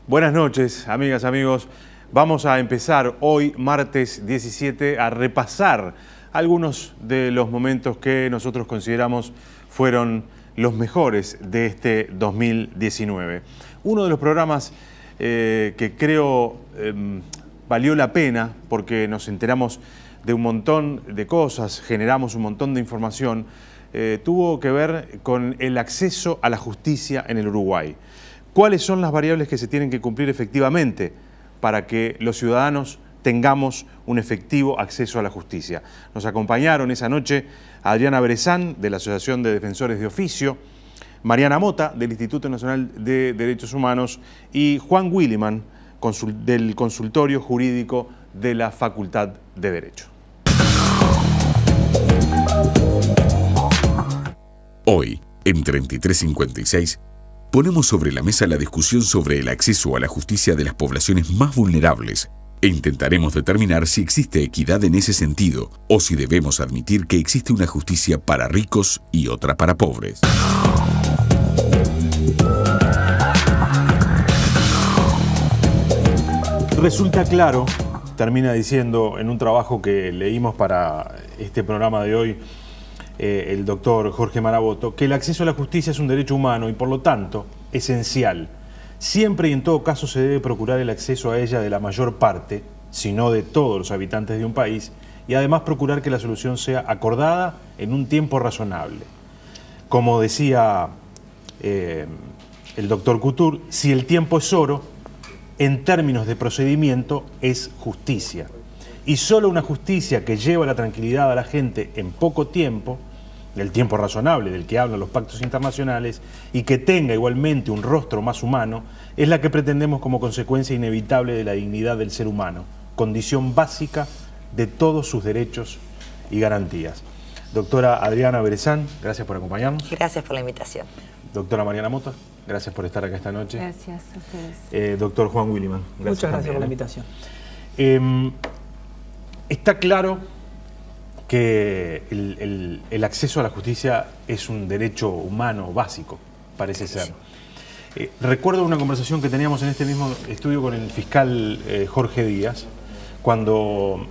Buenas noches, amigas, amigos. Vamos a empezar hoy, martes 17, a repasar algunos de los momentos que nosotros consideramos fueron los mejores de este 2019. Uno de los programas que creo valió la pena porque nos enteramos de un montón de cosas, generamos un montón de información, tuvo que ver con el acceso a la justicia en el Uruguay. ¿Cuáles son las variables que se tienen que cumplir efectivamente para que los ciudadanos tengamos un efectivo acceso a la justicia? Nos acompañaron esa noche Adriana Brezán, de la Asociación de Defensores de Oficio, Mariana Mota, del Instituto Nacional de Derechos Humanos, y Juan Williman, del Consultorio Jurídico de la Facultad de Derecho. Hoy, en 3356, ponemos sobre la mesa la discusión sobre el acceso a la justicia de las poblaciones más vulnerables e intentaremos determinar si existe equidad en ese sentido o si debemos admitir que existe una justicia para ricos y otra para pobres. Resulta claro, termina diciendo en un trabajo que leímos para este programa de hoy, el doctor Jorge Maraboto, que el acceso a la justicia es un derecho humano y por lo tanto esencial. Siempre y en todo caso se debe procurar el acceso a ella de la mayor parte, si no de todos los habitantes de un país, y además procurar que la solución sea acordada en un tiempo razonable. Como decía el doctor Couture, si el tiempo es oro, en términos de procedimiento es justicia. Y solo una justicia que lleva la tranquilidad a la gente en poco tiempo, el tiempo razonable del que hablan los pactos internacionales, y que tenga igualmente un rostro más humano, es la que pretendemos como consecuencia inevitable de la dignidad del ser humano, condición básica de todos sus derechos y garantías. Doctora Adriana Brezán, gracias por acompañarnos. Gracias por la invitación. Doctora Mariana Mota, gracias por estar acá esta noche. Gracias a ustedes. Doctor Juan Williman, gracias. Muchas gracias también, por la invitación. Está claro que el acceso a la justicia es un derecho humano básico, parece ser. Recuerdo una conversación que teníamos en este mismo estudio con el fiscal Jorge Díaz, cuando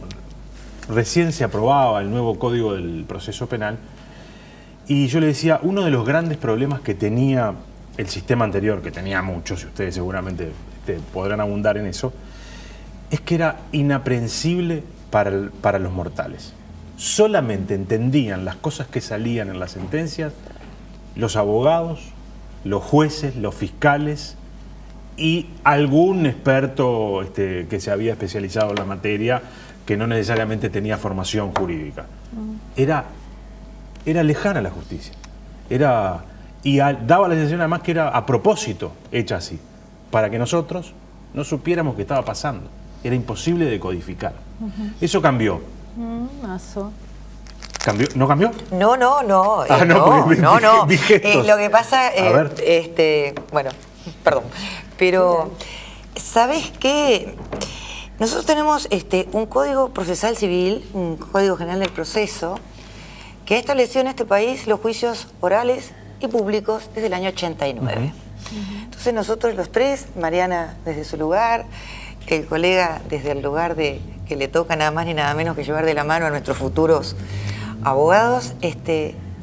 recién se aprobaba el nuevo Código del Proceso Penal, y yo le decía, uno de los grandes problemas que tenía el sistema anterior, que tenía muchos, y ustedes seguramente podrán abundar en eso, es que era inaprehensible para los mortales. Solamente entendían las cosas que salían en las sentencias los abogados, los jueces, los fiscales y algún experto que se había especializado en la materia, que no necesariamente tenía formación jurídica. Era lejana la justicia. Daba la sensación además que era a propósito hecha así, para que nosotros no supiéramos qué estaba pasando. Era imposible de codificar. Eso cambió. ¿Cambió? ¿No cambió? No. No. Lo que pasa, bueno, perdón, pero ¿sabes qué? Nosotros tenemos un Código Procesal Civil, un Código General del Proceso, que ha establecido en este país los juicios orales y públicos desde el año 89. Entonces nosotros los tres, Mariana desde su lugar, el colega desde el lugar que le toca nada más ni nada menos que llevar de la mano a nuestros futuros abogados,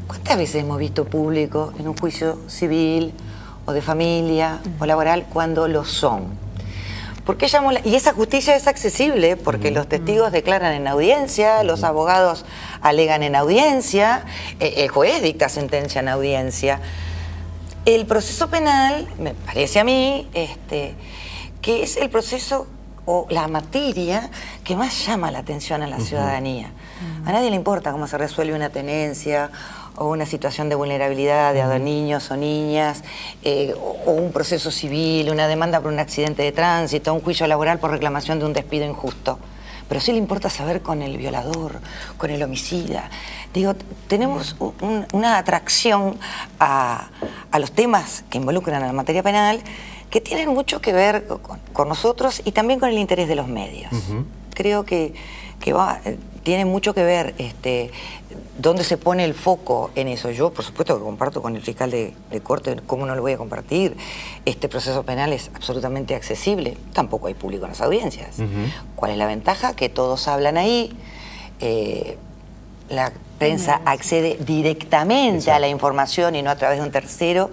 ¿cuántas veces hemos visto público en un juicio civil o de familia o laboral cuando lo son? Porque y esa justicia es accesible porque los testigos declaran en audiencia, los abogados alegan en audiencia, el juez dicta sentencia en audiencia. El proceso penal, me parece a mí, que es el proceso o la materia que más llama la atención a la ciudadanía. A nadie le importa cómo se resuelve una tenencia o una situación de vulnerabilidad de niños o niñas, o un proceso civil, una demanda por un accidente de tránsito, un juicio laboral por reclamación de un despido injusto. pero sí le importa saber con el violador, con el homicida. Digo, tenemos una atracción a los temas que involucran a la materia penal que tienen mucho que ver con nosotros y también con el interés de los medios. Creo que tiene mucho que ver dónde se pone el foco en eso. Yo, por supuesto, que comparto con el fiscal de corte, ¿cómo no lo voy a compartir? Este proceso penal es absolutamente accesible, tampoco hay público en las audiencias. ¿Cuál es la ventaja? Que todos hablan ahí, la prensa accede directamente a la información y no a través de un tercero,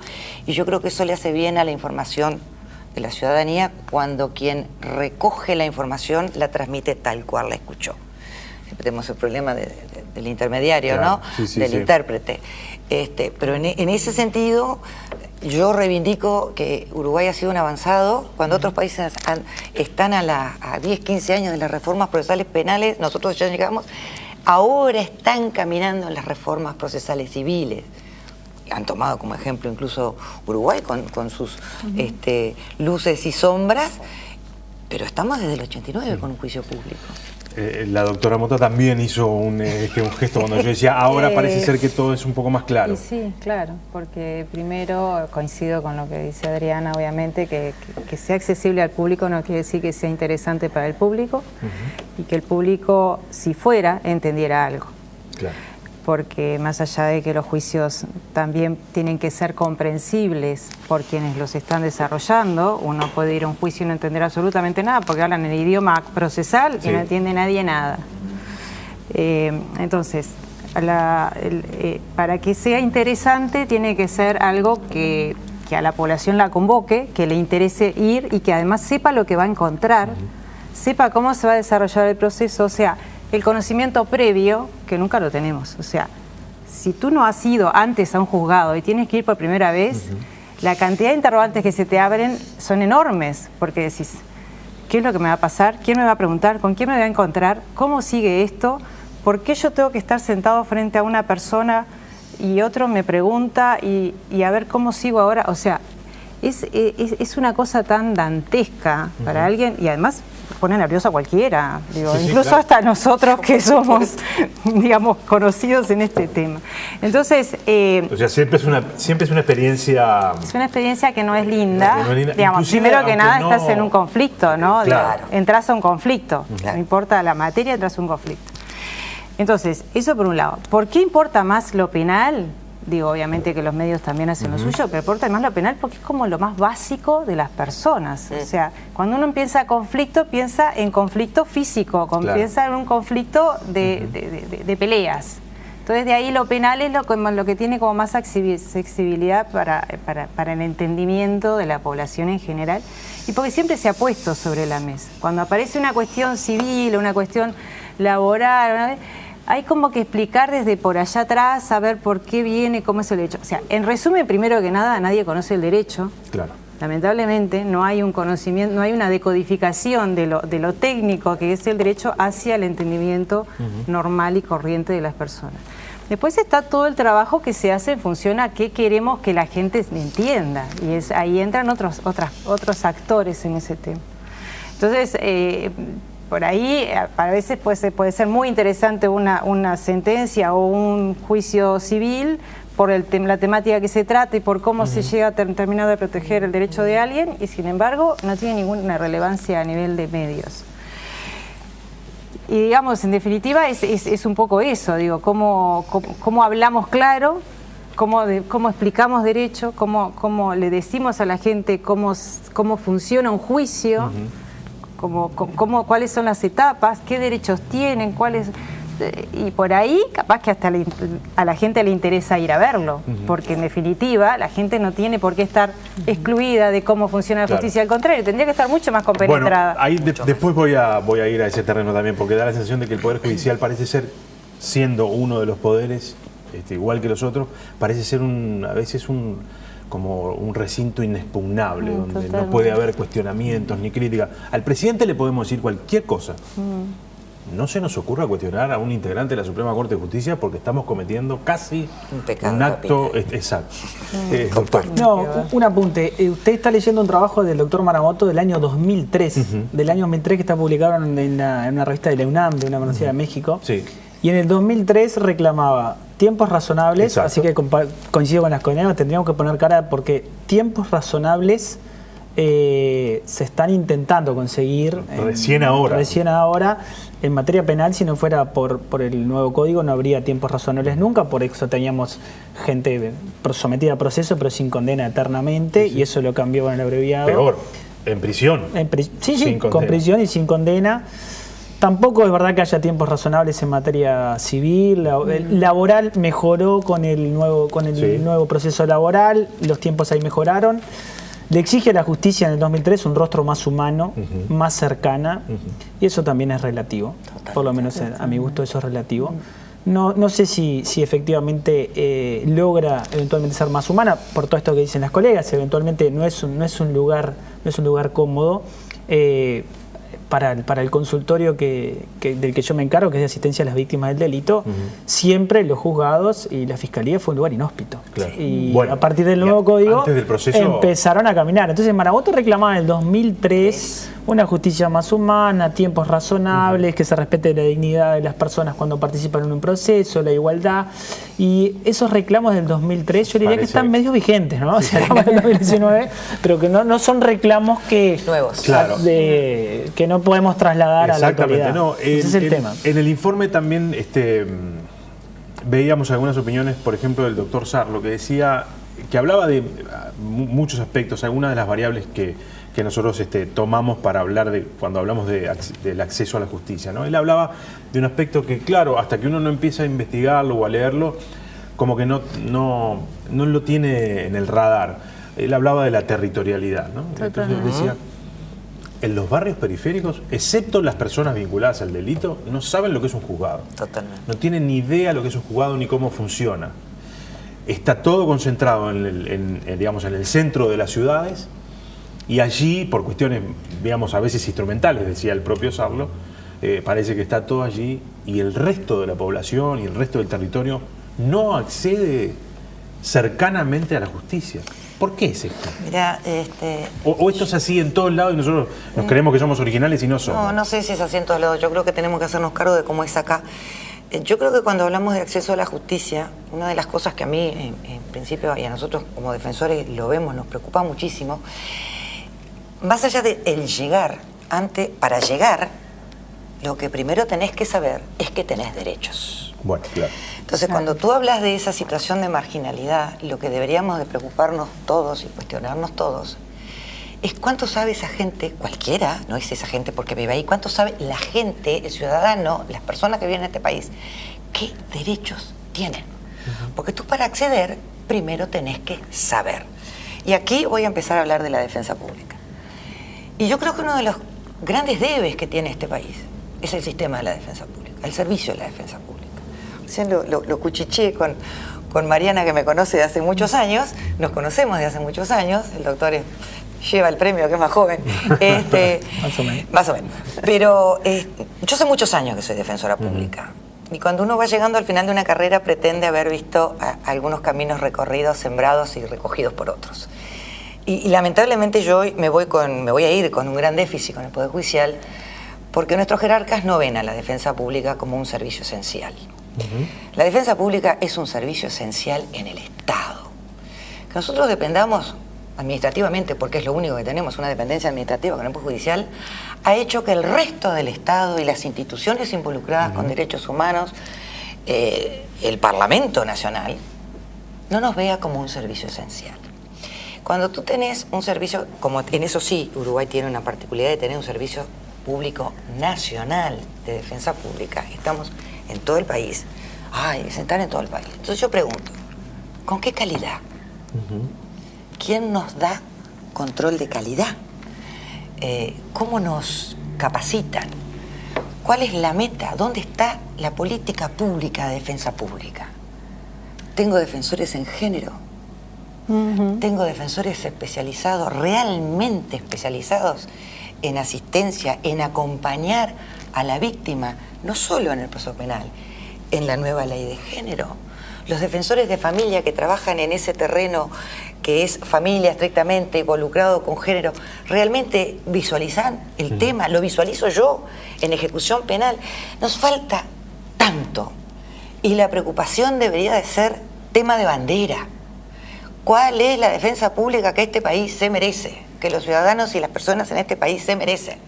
y yo creo que eso le hace bien a la información de la ciudadanía cuando quien recoge la información la transmite tal cual la escuchó. Siempre tenemos el problema del intermediario, claro, ¿no? Del intérprete. Pero en ese sentido, yo reivindico que Uruguay ha sido un avanzado. Cuando otros países están a 10, 15 años de las reformas procesales penales, nosotros ya llegamos. Ahora están caminando en las reformas procesales civiles. Han tomado como ejemplo incluso Uruguay con sus luces y sombras, pero estamos desde el 89 con un juicio público. La doctora Mota también hizo un gesto cuando yo decía, ahora parece ser que todo es un poco más claro. Y sí, claro, porque primero coincido con lo que dice Adriana, obviamente, que sea accesible al público no quiere decir que sea interesante para el público y que el público, si fuera, entendiera algo. Claro. Porque más allá de que los juicios también tienen que ser comprensibles por quienes los están desarrollando, uno puede ir a un juicio y no entender absolutamente nada porque hablan el idioma procesal y no entiende nadie nada. Entonces, para que sea interesante tiene que ser algo que a la población la convoque, que le interese ir y que además sepa lo que va a encontrar, sepa cómo se va a desarrollar el proceso, o sea, el conocimiento previo, que nunca lo tenemos. O sea, si tú no has ido antes a un juzgado y tienes que ir por primera vez, la cantidad de interrogantes que se te abren son enormes, porque decís, ¿qué es lo que me va a pasar? ¿Quién me va a preguntar? ¿Con quién me voy a encontrar? ¿Cómo sigue esto? ¿Por qué yo tengo que estar sentado frente a una persona y otro me pregunta y a ver cómo sigo ahora? O sea, es una cosa tan dantesca para alguien y además pone nervioso a cualquiera, digo, incluso claro, hasta nosotros que somos, digamos, conocidos en este tema. Entonces, o sea, siempre es una experiencia... Es una experiencia que no es linda. Que no es linda. Digamos, inclusive, primero que nada estás en un conflicto, ¿no? Claro. Entras a un conflicto, no importa la materia, entras a un conflicto. Entonces, eso por un lado. ¿Por qué importa más lo penal? Digo, obviamente que los medios también hacen lo suyo, pero importa más lo penal porque es como lo más básico de las personas. O sea, cuando uno piensa conflicto, piensa en conflicto físico, piensa en un conflicto de peleas. Entonces, de ahí lo penal es lo que tiene como más accesibilidad para el entendimiento de la población en general y porque siempre se ha puesto sobre la mesa. Cuando aparece una cuestión civil, una cuestión laboral, hay como que explicar desde por allá atrás, saber por qué viene, cómo es el derecho. O sea, en resumen, primero que nada, nadie conoce el derecho. Claro. Lamentablemente, no hay un conocimiento, no hay una decodificación de lo técnico que es el derecho hacia el entendimiento normal y corriente de las personas. Después está todo el trabajo que se hace en función a qué queremos que la gente entienda. Y ahí entran otros actores en ese tema. Entonces, por ahí a veces puede ser muy interesante una sentencia o un juicio civil por la temática que se trata y por cómo se llega a terminar de proteger el derecho de alguien y sin embargo no tiene ninguna relevancia a nivel de medios. Y digamos, en definitiva es un poco eso, digo, cómo hablamos claro, cómo explicamos derecho, cómo le decimos a la gente cómo funciona un juicio, cuáles son las etapas, qué derechos tienen, y por ahí capaz que hasta a la gente le interesa ir a verlo, porque en definitiva la gente no tiene por qué estar excluida de cómo funciona la justicia, al contrario, tendría que estar mucho más compenetrada. Bueno, ahí después voy a ir a ese terreno también, porque da la sensación de que el Poder Judicial parece ser, siendo uno de los poderes, igual que los otros, parece ser a veces como un recinto inexpugnable, donde no puede haber cuestionamientos ni críticas. Al presidente le podemos decir cualquier cosa, no se nos ocurra cuestionar a un integrante de la Suprema Corte de Justicia porque estamos cometiendo casi un acto exacto. Doctor. No, un apunte. Usted está leyendo un trabajo del doctor Maraboto del año 2003, del año 2003 que está publicado en una revista de la UNAM, de una universidad de México. Sí. Y en el 2003 reclamaba tiempos razonables, así que coincido con las colegas, tendríamos que poner cara porque tiempos razonables se están intentando conseguir recién ahora. En materia penal, si no fuera por el nuevo código, no habría tiempos razonables nunca, por eso teníamos gente sometida a proceso pero sin condena eternamente, y eso lo cambió con el abreviado. Peor, en prisión. Sí, con prisión y sin condena. Tampoco es verdad que haya tiempos razonables en materia civil. Laboral mejoró con el nuevo proceso laboral, los tiempos ahí mejoraron. Le exige a la justicia en el 2003 un rostro más humano, más cercana, y eso también es relativo. Por lo menos a mi gusto eso es relativo. No sé si efectivamente logra eventualmente ser más humana, por todo esto que dicen las colegas. Eventualmente no es un lugar cómodo. Para el consultorio del que yo me encargo, que es de asistencia a las víctimas del delito, siempre los juzgados y la fiscalía fue un lugar inhóspito. Claro. Y a partir del nuevo código empezaron a caminar. Entonces Maraboto reclamaba en el 2003 una justicia más humana, tiempos razonables, que se respete la dignidad de las personas cuando participan en un proceso, la igualdad. Y esos reclamos del 2003 yo diría que están medio vigentes, ¿no? O sea, estamos en el 2019, pero que no son reclamos nuevos. Claro. Que no podemos trasladar a la actualidad. No, ese es el tema. En el informe también veíamos algunas opiniones, por ejemplo, del doctor Sarlo, que hablaba de muchos aspectos, algunas de las variables que nosotros tomamos para hablar cuando hablamos del acceso a la justicia, ¿no? Él hablaba de un aspecto que, claro, hasta que uno no empieza a investigarlo o a leerlo, como que no lo tiene en el radar. Él hablaba de la territorialidad, ¿no? Entonces decía, en los barrios periféricos, excepto las personas vinculadas al delito, no saben lo que es un juzgado. Totalmente. No tienen ni idea lo que es un juzgado ni cómo funciona. Está todo concentrado en el centro de las ciudades, y allí, por cuestiones, digamos, a veces instrumentales, decía el propio Sarlo, parece que está todo allí, y el resto de la población y el resto del territorio no accede cercanamente a la justicia. ¿Por qué es esto? Mirá, o esto es así en todos lados y nosotros nos creemos que somos originales y no somos. No sé si es así en todos lados. Yo creo que tenemos que hacernos cargo de cómo es acá. Yo creo que cuando hablamos de acceso a la justicia, una de las cosas que a mí, en principio, y a nosotros como defensores lo vemos, nos preocupa muchísimo, más allá de el llegar, para llegar, lo que primero tenés que saber es que tenés derechos. Bueno, claro. Entonces, cuando tú hablas de esa situación de marginalidad, lo que deberíamos de preocuparnos todos y cuestionarnos todos es cuánto sabe esa gente, cualquiera, no es esa gente porque vive ahí, cuánto sabe la gente, el ciudadano, las personas que viven en este país, qué derechos tienen. Porque tú para acceder, primero tenés que saber. Y aquí voy a empezar a hablar de la defensa pública. Y yo creo que uno de los grandes debes que tiene este país es el sistema de la defensa pública, el servicio de la defensa pública. Recién lo cuchicheé con Mariana, que me conoce de hace muchos años, nos conocemos de hace muchos años, el doctor lleva el premio, que es más joven. Más o menos. Pero yo hace muchos años que soy defensora pública. Y cuando uno va llegando al final de una carrera pretende haber visto algunos caminos recorridos, sembrados y recogidos por otros. Y lamentablemente yo me voy a ir con un gran déficit con el Poder Judicial, porque nuestros jerarcas no ven a la defensa pública como un servicio esencial. La defensa pública es un servicio esencial en el Estado. Que nosotros dependamos administrativamente, porque es lo único que tenemos, una dependencia administrativa con el Poder Judicial, ha hecho que el resto del Estado y las instituciones involucradas con derechos humanos, el Parlamento Nacional, no nos vea como un servicio esencial. Cuando tú tenés un servicio, como en eso sí, Uruguay tiene una particularidad de tener un servicio público nacional de defensa pública, estamos en todo el país, están en todo el país. Entonces yo pregunto, ¿con qué calidad? ¿Quién nos da control de calidad? ¿Cómo nos capacitan? ¿Cuál es la meta? ¿Dónde está la política pública de defensa pública? Tengo defensores en género. Tengo defensores especializados, realmente especializados en asistencia, en acompañar a la víctima no solo en el proceso penal, en la nueva ley de género. Los defensores de familia que trabajan en ese terreno que es familia estrictamente involucrado con género, ¿realmente visualizan el tema? Lo visualizo yo en ejecución penal. Nos falta tanto y la preocupación debería de ser tema de bandera. ¿Cuál es la defensa pública que este país se merece? Que los ciudadanos y las personas en este país se merecen.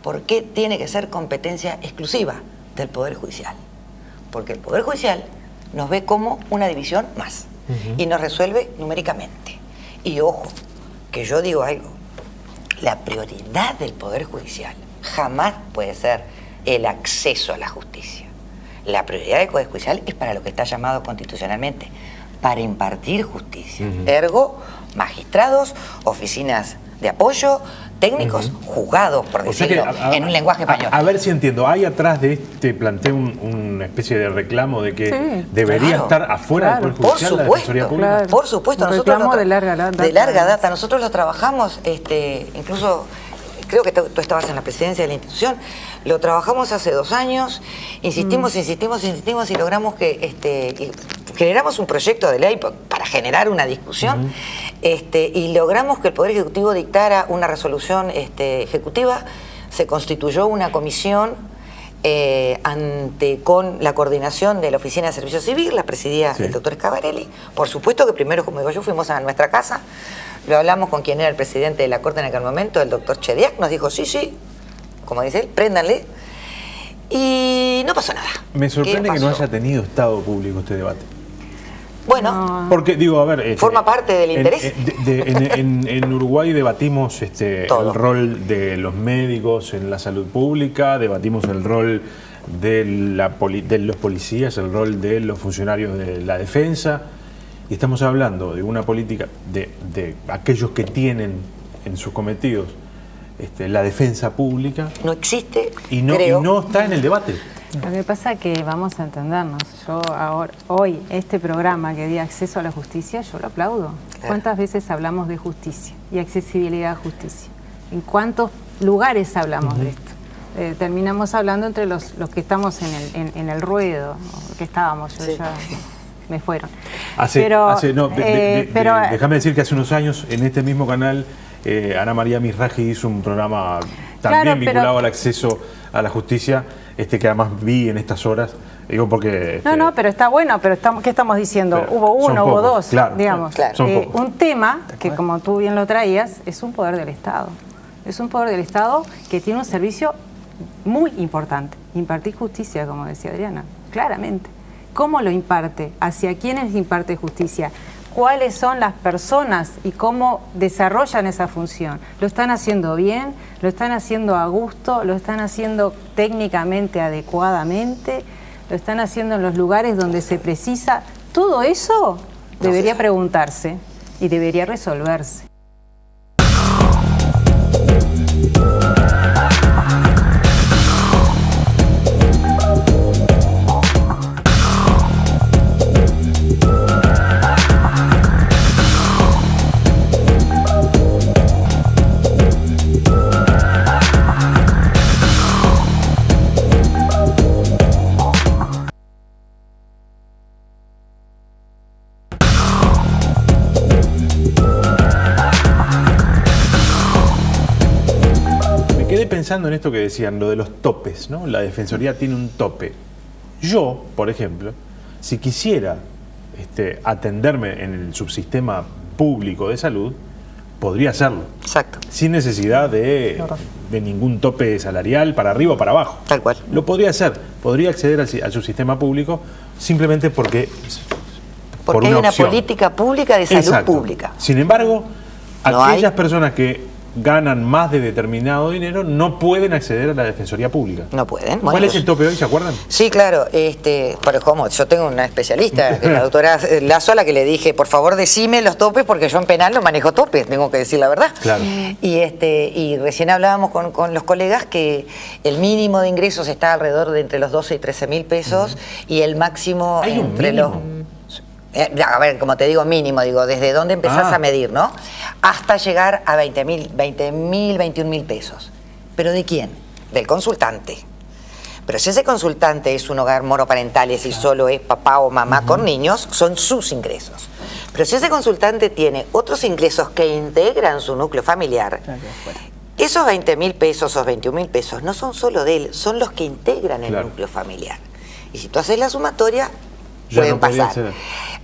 ¿Por qué tiene que ser competencia exclusiva del Poder Judicial? Porque el Poder Judicial nos ve como una división más y nos resuelve numéricamente. Y ojo, que yo digo algo, la prioridad del Poder Judicial jamás puede ser el acceso a la justicia. La prioridad del Poder Judicial es para lo que está llamado constitucionalmente, para impartir justicia. Ergo, magistrados, oficinas de apoyo, técnicos, juzgados, por decirlo, en un lenguaje español. A ver si entiendo, hay atrás de este planteo una especie de reclamo de que debería estar afuera del Poder Judicial la Defensoría Pública. Claro. Por supuesto, nosotros de larga data. Nosotros lo trabajamos, incluso creo que tú estabas en la presidencia de la institución, lo trabajamos hace 2 años, insistimos y logramos que generamos un proyecto de ley para generar una discusión y logramos que el Poder Ejecutivo dictara una resolución ejecutiva. Se constituyó una comisión con la coordinación de la Oficina de Servicio Civil, la presidía el doctor Scavarelli. Por supuesto que primero, como digo yo, fuimos a nuestra casa, lo hablamos con quien era el presidente de la Corte en aquel momento, el doctor Chediak, nos dijo sí, como dice él, préndanle, y no pasó nada. Me sorprende que no haya tenido estado público este debate. Bueno, porque digo, a ver, forma parte del interés. En Uruguay debatimos el rol de los médicos en la salud pública, debatimos el rol de los policías, el rol de los funcionarios de la defensa, y estamos hablando de una política de aquellos que tienen en sus cometidos la defensa pública. No existe, y no está en el debate. Lo que pasa es que vamos a entendernos. Yo hoy, este programa que dio acceso a la justicia, yo lo aplaudo. Claro. ¿Cuántas veces hablamos de justicia y accesibilidad a justicia? ¿En cuántos lugares hablamos de esto? Terminamos hablando entre los que estamos en el ruedo, que estábamos, yo ya me fueron. Déjame decir que hace unos años, en este mismo canal, Ana María Misraji hizo un programa también vinculado al acceso a la justicia, que además vi en estas horas, digo porque... pero está bueno, pero ¿qué estamos diciendo? Hubo uno, hubo dos, digamos. Claro. Un tema que, como tú bien lo traías, es un poder del Estado. Es un poder del Estado que tiene un servicio muy importante, impartir justicia, como decía Adriana, claramente. ¿Cómo lo imparte? ¿Hacia quiénes imparte justicia? ¿Cuáles son las personas y cómo desarrollan esa función? ¿Lo están haciendo bien? ¿Lo están haciendo a gusto? ¿Lo están haciendo técnicamente adecuadamente? ¿Lo están haciendo en los lugares donde se precisa? Todo eso debería preguntarse y debería resolverse. Pensando en esto que decían, lo de los topes, ¿no? La Defensoría tiene un tope. Yo, por ejemplo, si quisiera atenderme en el subsistema público de salud, podría hacerlo. Exacto. Sin necesidad de ningún tope salarial para arriba o para abajo. Tal cual. Lo podría hacer. Podría acceder al subsistema público simplemente porque hay una política pública de salud pública. Sin embargo, aquellas personas que ganan más de determinado dinero no pueden acceder a la Defensoría Pública. No pueden. ¿Cuál es el tope hoy? ¿Se acuerdan? Sí, claro. Pero ¿cómo? Yo tengo una especialista, la doctora Lazo, a la que le dije, por favor, decime los topes, porque yo en penal no manejo topes, tengo que decir la verdad. Claro. Y recién hablábamos con los colegas que el mínimo de ingresos está alrededor de entre los 12 y 13 mil pesos y el máximo entre los... A ver, como te digo, mínimo, desde dónde empezás a medir, ¿no? Hasta llegar a 20.000, 21.000 pesos. ¿Pero de quién? Del consultante. Pero si ese consultante es un hogar monoparental y solo es papá o mamá con niños, son sus ingresos. Pero si ese consultante tiene otros ingresos que integran su núcleo familiar, esos 20.000 pesos o 21.000 pesos no son solo de él, son los que integran el núcleo familiar. Y si tú haces la sumatoria, pueden pasar.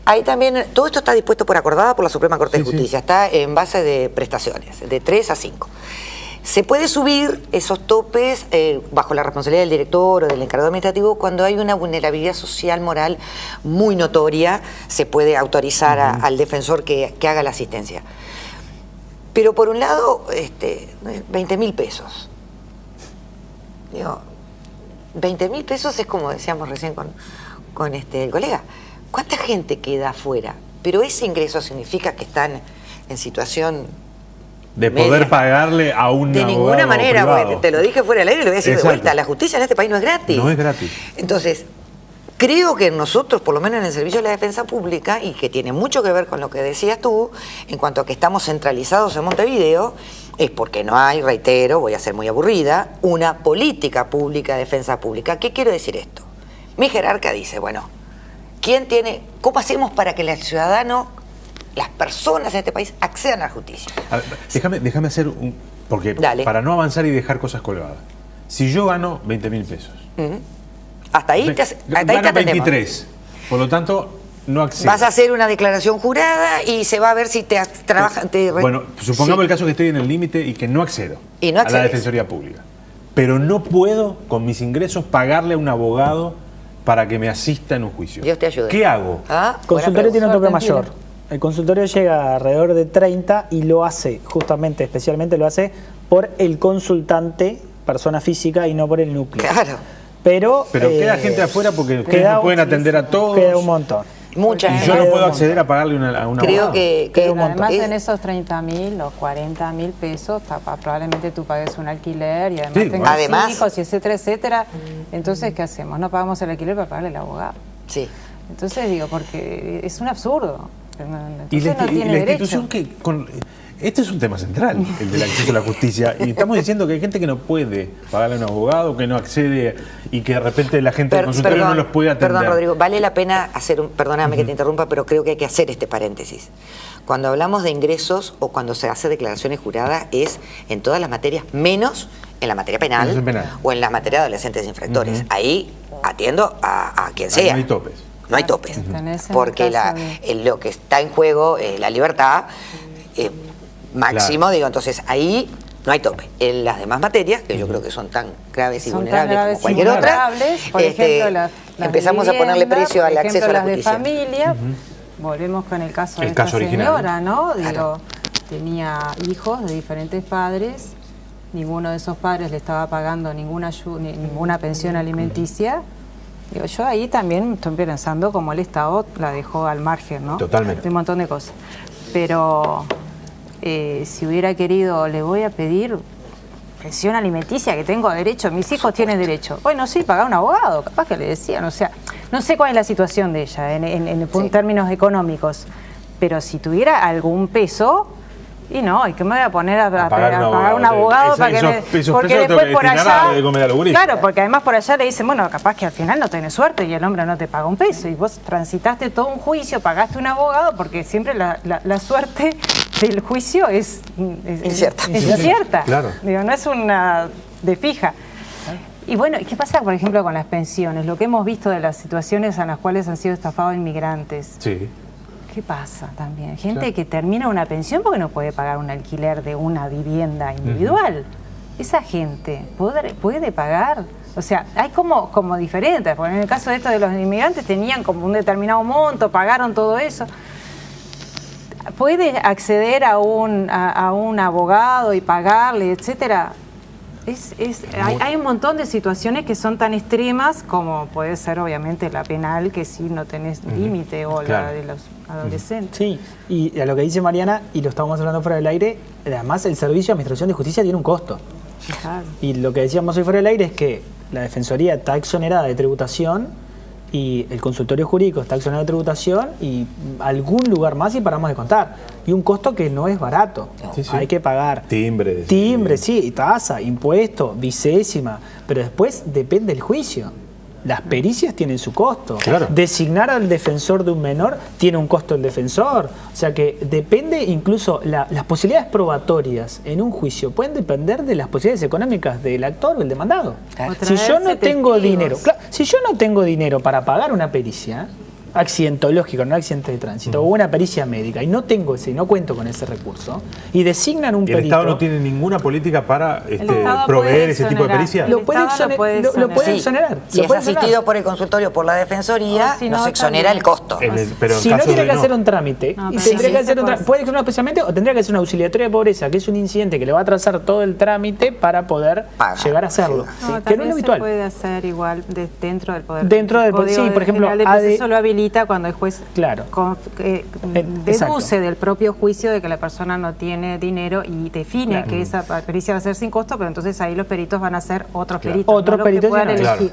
Ahí también, todo esto está dispuesto por acordada por la Suprema Corte de Justicia, está en base de prestaciones, de 3 a 5. Se puede subir esos topes bajo la responsabilidad del director o del encargado administrativo cuando hay una vulnerabilidad social, moral muy notoria, se puede autorizar al defensor que haga la asistencia. Pero por un lado, 20.000 pesos. Digo, 20.000 pesos es como decíamos recién con el colega. ¿Cuánta gente queda afuera? Pero ese ingreso significa que están en situación de poder media. Pagarle a un de ninguna manera, porque te lo dije fuera del aire y lo voy a decir de vuelta. La justicia en este país no es gratis. No es gratis. Entonces, creo que nosotros, por lo menos en el Servicio de la Defensa Pública, y que tiene mucho que ver con lo que decías tú, en cuanto a que estamos centralizados en Montevideo, es porque no hay, reitero, voy a ser muy aburrida, una política pública de defensa pública. ¿Qué quiero decir esto? Mi jerarca dice, bueno, ¿cómo hacemos para que el ciudadano, las personas en este país, accedan a la justicia? A ver, déjame hacer porque para no avanzar y dejar cosas colgadas. Si yo gano 20.000 pesos. Hasta ahí te atendemos. 23. Por lo tanto, no accedo. Vas a hacer una declaración jurada y se va a ver si te trabaja. Bueno, supongamos el caso que estoy en el límite y que no accedo a la Defensoría Pública. Pero no puedo, con mis ingresos, pagarle a un abogado para que me asista en un juicio. Dios te ayude. ¿Qué hago? El consultorio tiene un tope mayor. El consultorio llega alrededor de 30 y lo hace, especialmente lo hace por el consultante, persona física, y no por el núcleo. Claro. Pero queda gente afuera porque ustedes no pueden atender a todos. Queda un montón. Mucha y yo no puedo acceder a pagarle a una Creo que un montón. Además, en esos 30.000 o 40.000 pesos, probablemente tú pagues un alquiler y además tengas hijos, y etcétera, etcétera. Entonces, ¿qué hacemos? No pagamos el alquiler para pagarle al abogado. Sí. Entonces, digo, porque es un absurdo. Entonces, no tiene la institución derecho. Este es un tema central, el del acceso a la justicia, y estamos diciendo que hay gente que no puede pagarle a un abogado, que no accede y que de repente la gente del consultorio no los puede atender. Perdón, Rodrigo, vale la pena hacer perdóname que te interrumpa, pero creo que hay que hacer este paréntesis. Cuando hablamos de ingresos o cuando se hace declaraciones juradas es en todas las materias, menos en la materia penal o en la materia de adolescentes infractores. Ahí atiendo a quien sea. No hay topes. No hay topes, porque lo que está en juego es la libertad máximo, digo, entonces ahí no hay tope. En las demás materias, que yo creo que son tan graves y vulnerables como cualquier otra, por ejemplo, las empezamos a ponerle precio al acceso a la justicia. De familia, volvemos con el caso de esta señora, ¿no? Digo, tenía hijos de diferentes padres, ninguno de esos padres le estaba pagando ninguna pensión alimenticia. Digo, yo ahí también estoy pensando como el Estado la dejó al margen, ¿no? Totalmente. De un montón de cosas. Pero si hubiera querido, le voy a pedir pensión alimenticia, que tengo derecho, mis hijos tienen derecho. Bueno, sí, pagar un abogado, capaz que le decían, o sea, no sé cuál es la situación de ella en términos económicos, pero si tuviera algún peso, y no, ¿y qué me voy a poner a pagar un abogado para que me... Porque después por allá... Claro, porque además por allá le dicen, bueno, capaz que al final no tenés suerte y el hombre no te paga un peso. Y vos transitaste todo un juicio, pagaste un abogado, porque siempre la suerte del juicio es incierta. Claro. Digo, no es una de fija. Y bueno, ¿qué pasa, por ejemplo, con las pensiones? Lo que hemos visto de las situaciones en las cuales han sido estafados inmigrantes. Sí. ¿Qué pasa también? Gente que termina una pensión porque no puede pagar un alquiler de una vivienda individual. Esa gente puede pagar. O sea, hay como diferentes. Porque en el caso de esto de los inmigrantes tenían como un determinado monto, pagaron todo eso. ¿Puede acceder a un abogado y pagarle, etcétera? Hay un montón de situaciones que son tan extremas como puede ser obviamente la penal, que si no tenés límite, o la de los adolescentes. Sí, y a lo que dice Mariana, y lo estábamos hablando fuera del aire, además el Servicio de Administración de Justicia tiene un costo. Claro. Y lo que decíamos hoy fuera del aire es que la Defensoría está exonerada de tributación y el consultorio jurídico está accionado de tributación y algún lugar más y paramos de contar. Y un costo que no es barato. Sí, sí. Hay que pagar timbre, sí, tasa, impuesto, vicésima, pero después depende del juicio. Las pericias tienen su costo. Claro. Designar al defensor de un menor tiene un costo el defensor. O sea que depende, incluso las posibilidades probatorias en un juicio pueden depender de las posibilidades económicas del actor o el demandado. Claro. Si yo no tengo dinero, si yo no tengo dinero para pagar una pericia accidentológica, no accidente de tránsito, o una pericia médica, y no tengo ese, no cuento con ese recurso, y designan un perito. ¿El Estado no tiene ninguna política para proveer ese tipo de pericia? Lo puede exonerar. Si es asistido por el consultorio, por la defensoría, nos exonera el costo. Si no tiene que hacer un trámite, tendría que hacer puede ser un especialmente o tendría que hacer una auxiliatoria de pobreza, que es un incidente que le va a atrasar todo el trámite para poder llegar a hacerlo. Que no es habitual. Se puede hacer igual dentro del poder. Dentro del poder, sí, por ejemplo, eso lo habilita cuando el juez deduce del propio juicio de que la persona no tiene dinero y define que esa pericia va a ser sin costo, pero entonces ahí los peritos van a ser otros peritos. Otros peritos que puedan elegir.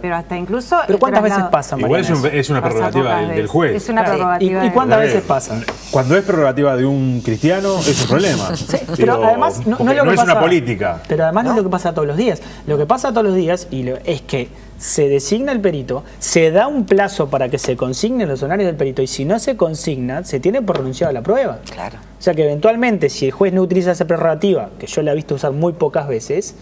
Pero hasta incluso... ¿Pero cuántas veces pasa, Mariana? Igual es una prerrogativa del juez. Es una prerrogativa. ¿Y cuántas veces pasa? Cuando es prerrogativa de un cristiano es un problema. Sí, pero además no es una política. Pero además no es lo que pasa todos los días. Lo que pasa todos los días es que se designa el perito, se da un plazo para que se consignen los honores del perito y si no se consigna, se tiene por renunciado a la prueba. Claro. O sea que eventualmente, si el juez no utiliza esa prerrogativa, que yo la he visto usar muy pocas veces,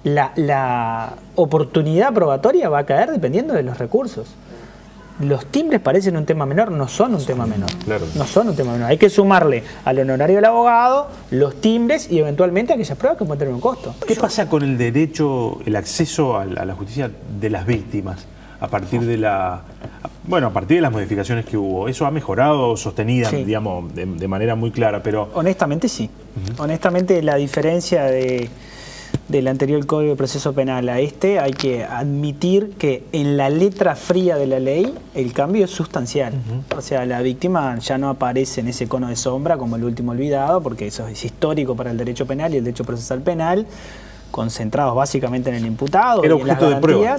la oportunidad probatoria va a caer dependiendo de los recursos. Los timbres parecen un tema menor, no son un tema menor. Claro. No son un tema menor. Hay que sumarle al honorario del abogado, los timbres y eventualmente aquellas pruebas que pueden tener un costo. ¿Qué pasa con el derecho, el acceso a la justicia de las víctimas a partir de a partir de las modificaciones que hubo? ¿Eso ha mejorado, sostenida, digamos, de manera muy clara? Pero honestamente sí. Honestamente la diferencia del anterior Código de Proceso Penal a hay que admitir que en la letra fría de la ley el cambio es sustancial. O sea, la víctima ya no aparece en ese cono de sombra como el último olvidado, porque eso es histórico para el derecho penal y el derecho procesal penal, concentrados básicamente en el imputado. Era y en las objeto de prueba.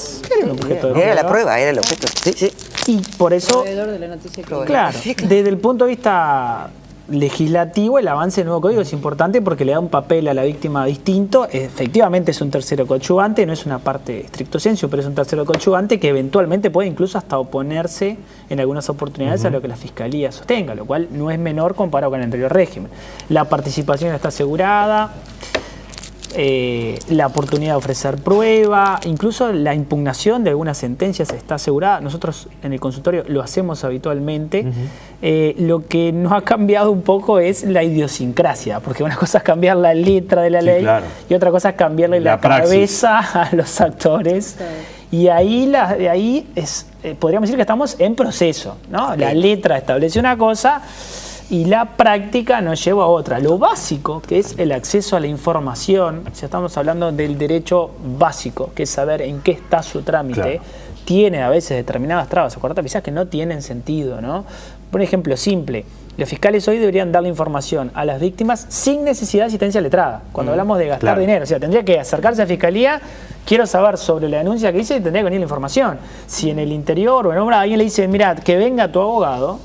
Era la prueba, era el objeto. Sí. Y por eso, proveedor de la noticia que claro, desde el punto de vista legislativo, el avance del nuevo código es importante porque le da un papel a la víctima distinto. Efectivamente es un tercero coadyuvante, no es una parte estricto sensu, pero es un tercero coadyuvante que eventualmente puede incluso hasta oponerse en algunas oportunidades a lo que la Fiscalía sostenga, lo cual no es menor comparado con el anterior régimen. La participación está asegurada, la oportunidad de ofrecer prueba, incluso la impugnación de algunas sentencias está asegurada. Nosotros en el consultorio lo hacemos habitualmente. Lo que nos ha cambiado un poco es la idiosincrasia, porque una cosa es cambiar la letra de la ley y otra cosa es cambiarle la cabeza a los actores. Y ahí, podríamos decir que estamos en proceso, ¿no? La letra establece una cosa y la práctica nos lleva a otra. Lo básico, que es el acceso a la información, si estamos hablando del derecho básico, que es saber en qué está su trámite, tiene a veces determinadas trabas o cortapisas que no tienen sentido, ¿no? Por ejemplo simple, los fiscales hoy deberían darle información a las víctimas sin necesidad de asistencia letrada. Cuando hablamos de gastar dinero, o sea, tendría que acercarse a la fiscalía, quiero saber sobre la denuncia que hice y tendría que venir la información. Si en el interior o en obra alguien le dice, mira, que venga tu abogado,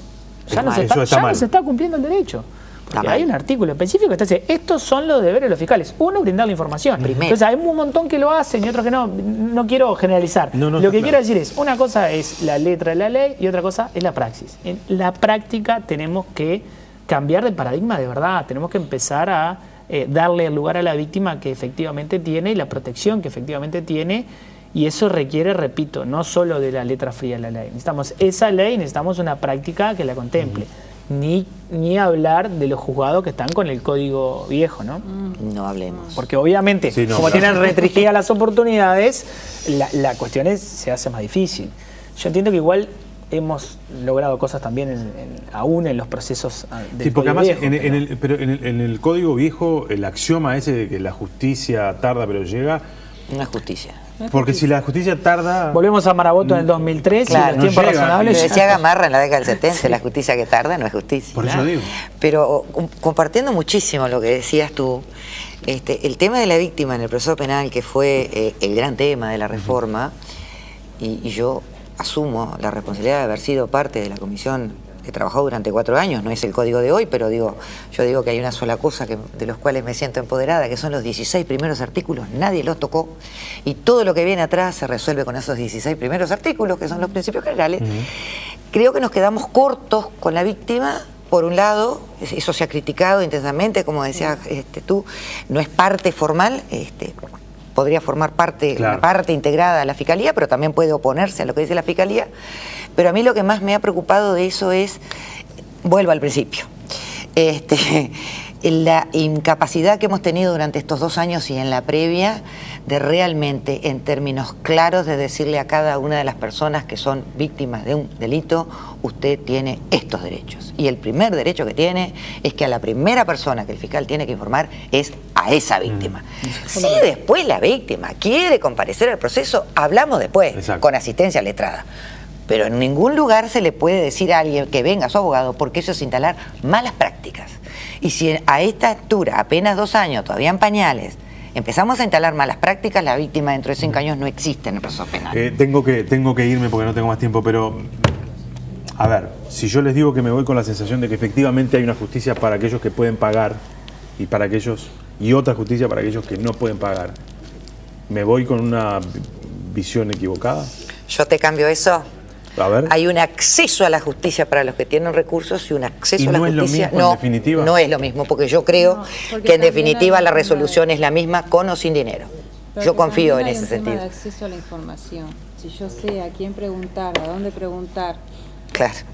ya no se está cumpliendo el derecho. Porque hay un artículo específico que dice, estos son los deberes de los fiscales. Uno, brindar la información. Entonces hay un montón que lo hacen y otros que no. No quiero generalizar. Lo que quiero decir es, una cosa es la letra de la ley y otra cosa es la praxis. En la práctica tenemos que cambiar de paradigma de verdad. Tenemos que empezar a darle el lugar a la víctima que efectivamente tiene y la protección que efectivamente tiene. Y eso requiere, repito, no solo de la letra fría de la ley. Necesitamos esa ley, necesitamos una práctica que la contemple. Ni hablar de los juzgados que están con el código viejo, ¿no? No hablemos. Porque obviamente, como tienen restringidas las oportunidades, la cuestión se hace más difícil. Yo entiendo que igual hemos logrado cosas también aún en los procesos del código además viejo. pero en el código viejo, el axioma ese de que la justicia tarda pero llega... No es justicia. Porque si la justicia tarda... Volvemos a Maraboto en el 2003 y los tiempos razonables... Lo decía Gamarra en la década del 70, la justicia que tarda no es justicia. Por eso digo. Pero compartiendo muchísimo lo que decías tú, el tema de la víctima en el proceso penal, que fue el gran tema de la reforma, y yo asumo la responsabilidad de haber sido parte de la comisión que trabajó durante 4 años, no es el código de hoy, pero yo digo que hay una sola cosa de los cuales me siento empoderada, que son los 16 primeros artículos, nadie los tocó, y todo lo que viene atrás se resuelve con esos 16 primeros artículos, que son los principios generales. Creo que nos quedamos cortos con la víctima. Por un lado, eso se ha criticado intensamente, como decías tú, no es parte formal, podría formar parte, una parte integrada de la Fiscalía, pero también puede oponerse a lo que dice la Fiscalía. Pero a mí lo que más me ha preocupado de eso es, vuelvo al principio, la incapacidad que hemos tenido durante estos 2 años y en la previa de realmente, en términos claros, de decirle a cada una de las personas que son víctimas de un delito, usted tiene estos derechos. Y el primer derecho que tiene es que a la primera persona que el fiscal tiene que informar es a esa víctima. Si después la víctima quiere comparecer al proceso, hablamos después, con asistencia letrada. Pero en ningún lugar se le puede decir a alguien que venga a su abogado, porque eso es instalar malas prácticas. Y si a esta altura, apenas 2 años, todavía en pañales, empezamos a instalar malas prácticas, la víctima dentro de 5 años no existe en el proceso penal. Tengo que irme porque no tengo más tiempo, pero a ver, si yo les digo que me voy con la sensación de que efectivamente hay una justicia para aquellos que pueden pagar y otra justicia para aquellos que no pueden pagar, ¿me voy con una visión equivocada? Yo te cambio eso. A ver. Hay un acceso a la justicia para los que tienen recursos y un acceso a la justicia. ¿No es lo mismo en definitiva? No es lo mismo, porque yo creo que en definitiva la resolución es la misma con o sin dinero. Yo confío en ese sentido. Hay un tema de acceso a la información. Si yo sé a quién preguntar, a dónde preguntar,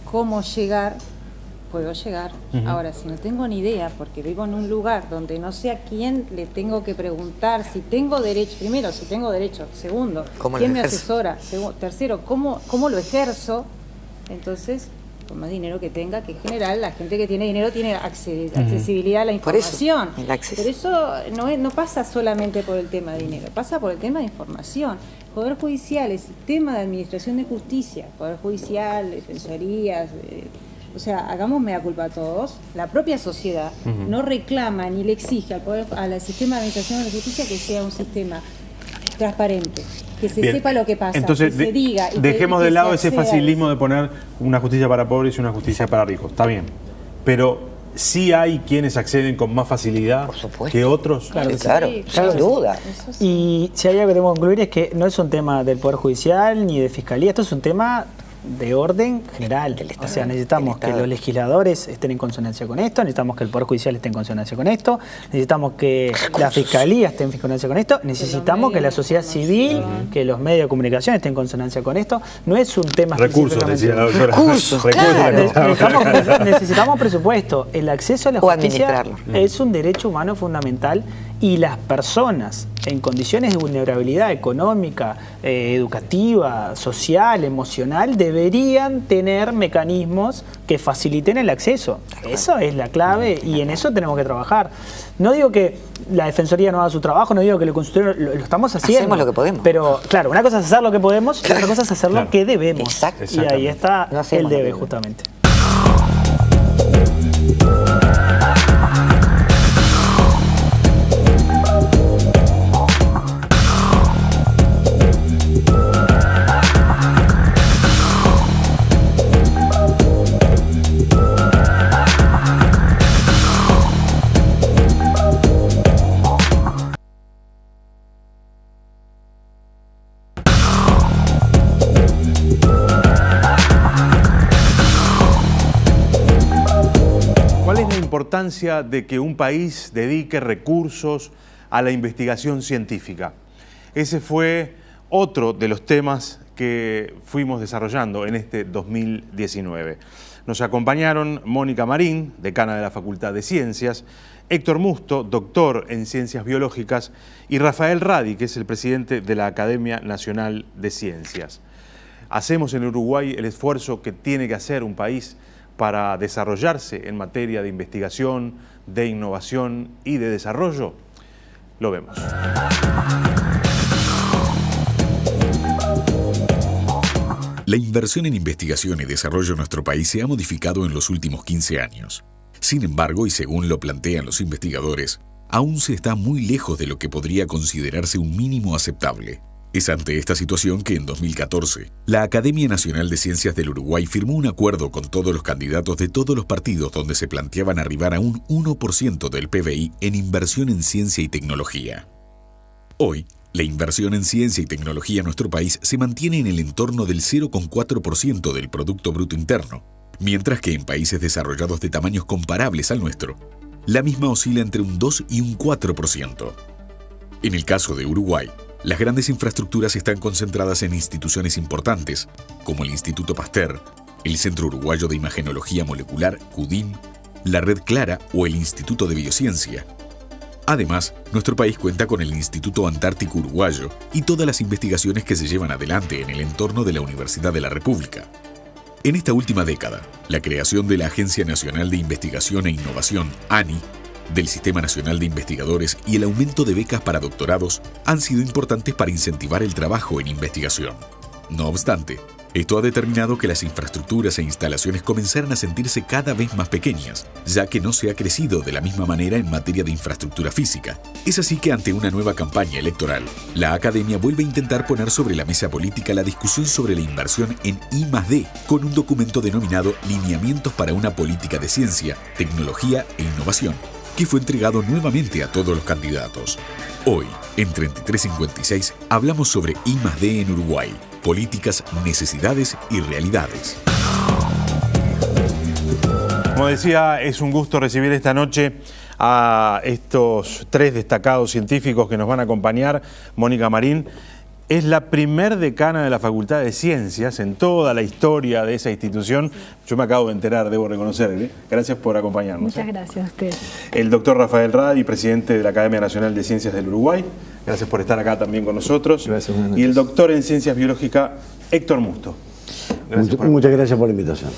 cómo llegar, puedo llegar. Ahora, si no tengo ni idea, porque vivo en un lugar donde no sé a quién le tengo que preguntar, si tengo derecho, primero, si tengo derecho, segundo, quién me asesora, tercero, cómo lo ejerzo, entonces, por más dinero que tenga, que en general la gente que tiene dinero tiene accesibilidad a la información. Pero eso no pasa solamente por el tema de dinero, pasa por el tema de información. Poder Judicial, el sistema de administración de justicia, Poder Judicial, defensorías, o sea, hagamos mea culpa a todos. La propia sociedad no reclama ni le exige al sistema de administración de la justicia que sea un sistema transparente, que se sepa lo que pasa, entonces, que se diga. Dejemos de lado ese facilismo de poner una justicia para pobres y una justicia para ricos. Está bien. Pero sí hay quienes acceden con más facilidad que otros. Claro, sin duda. Y si hay algo que tenemos que concluir es que no es un tema del Poder Judicial ni de Fiscalía, esto es un tema de orden general. O sea, necesitamos que los legisladores estén en consonancia con esto, necesitamos que el Poder Judicial esté en consonancia con esto, necesitamos que la Fiscalía esté en consonancia con esto, necesitamos que la sociedad civil, que los medios de comunicación estén en consonancia con esto. No es un tema recursos, decía la doctora. Necesitamos presupuesto. El acceso a la justicia es un derecho humano fundamental y las personas en condiciones de vulnerabilidad económica, educativa, social, emocional, deberían tener mecanismos que faciliten el acceso. Eso es la clave y en eso tenemos que trabajar. No digo que la Defensoría no haga su trabajo, no digo que el consultorio lo estamos haciendo. Hacemos lo que podemos. Pero claro, una cosa es hacer lo que podemos y otra cosa es hacer lo que debemos. Y ahí está el debe, justamente. Importancia de que un país dedique recursos a la investigación científica. Ese fue otro de los temas que fuimos desarrollando en este 2019. Nos acompañaron Mónica Marín, decana de la Facultad de Ciencias, Héctor Musto, doctor en Ciencias Biológicas, y Rafael Radi, que es el presidente de la Academia Nacional de Ciencias. Hacemos en Uruguay el esfuerzo que tiene que hacer un país para desarrollarse en materia de investigación, de innovación y de desarrollo? Lo vemos. La inversión en investigación y desarrollo en nuestro país se ha modificado en los últimos 15 años. Sin embargo, y según lo plantean los investigadores, aún se está muy lejos de lo que podría considerarse un mínimo aceptable. Es ante esta situación que en 2014, la Academia Nacional de Ciencias del Uruguay firmó un acuerdo con todos los candidatos de todos los partidos donde se planteaban arribar a un 1% del PBI en inversión en ciencia y tecnología. Hoy, la inversión en ciencia y tecnología en nuestro país se mantiene en el entorno del 0,4% del Producto Bruto Interno, mientras que en países desarrollados de tamaños comparables al nuestro, la misma oscila entre un 2 y un 4%. En el caso de Uruguay, las grandes infraestructuras están concentradas en instituciones importantes, como el Instituto Pasteur, el Centro Uruguayo de Imagenología Molecular, CUDIM, la Red Clara o el Instituto de Biociencia. Además, nuestro país cuenta con el Instituto Antártico Uruguayo y todas las investigaciones que se llevan adelante en el entorno de la Universidad de la República. En esta última década, la creación de la Agencia Nacional de Investigación e Innovación, ANI, del Sistema Nacional de Investigadores y el aumento de becas para doctorados han sido importantes para incentivar el trabajo en investigación. No obstante, esto ha determinado que las infraestructuras e instalaciones comenzaran a sentirse cada vez más pequeñas, ya que no se ha crecido de la misma manera en materia de infraestructura física. Es así que ante una nueva campaña electoral, la Academia vuelve a intentar poner sobre la mesa política la discusión sobre la inversión en I+D, con un documento denominado Lineamientos para una política de ciencia, tecnología e innovación, que fue entregado nuevamente a todos los candidatos. Hoy, en 3356, hablamos sobre I+D en Uruguay, políticas, necesidades y realidades. Como decía, es un gusto recibir esta noche a estos tres destacados científicos que nos van a acompañar. Mónica Marín es la primer decana de la Facultad de Ciencias en toda la historia de esa institución. Yo me acabo de enterar, debo reconocerle. Gracias por acompañarnos. Muchas gracias a usted. El doctor Rafael Radi, presidente de la Academia Nacional de Ciencias del Uruguay. Gracias por estar acá también con nosotros. Gracias. Y el doctor en Ciencias Biológicas, Héctor Musto. Muchas gracias por la invitación.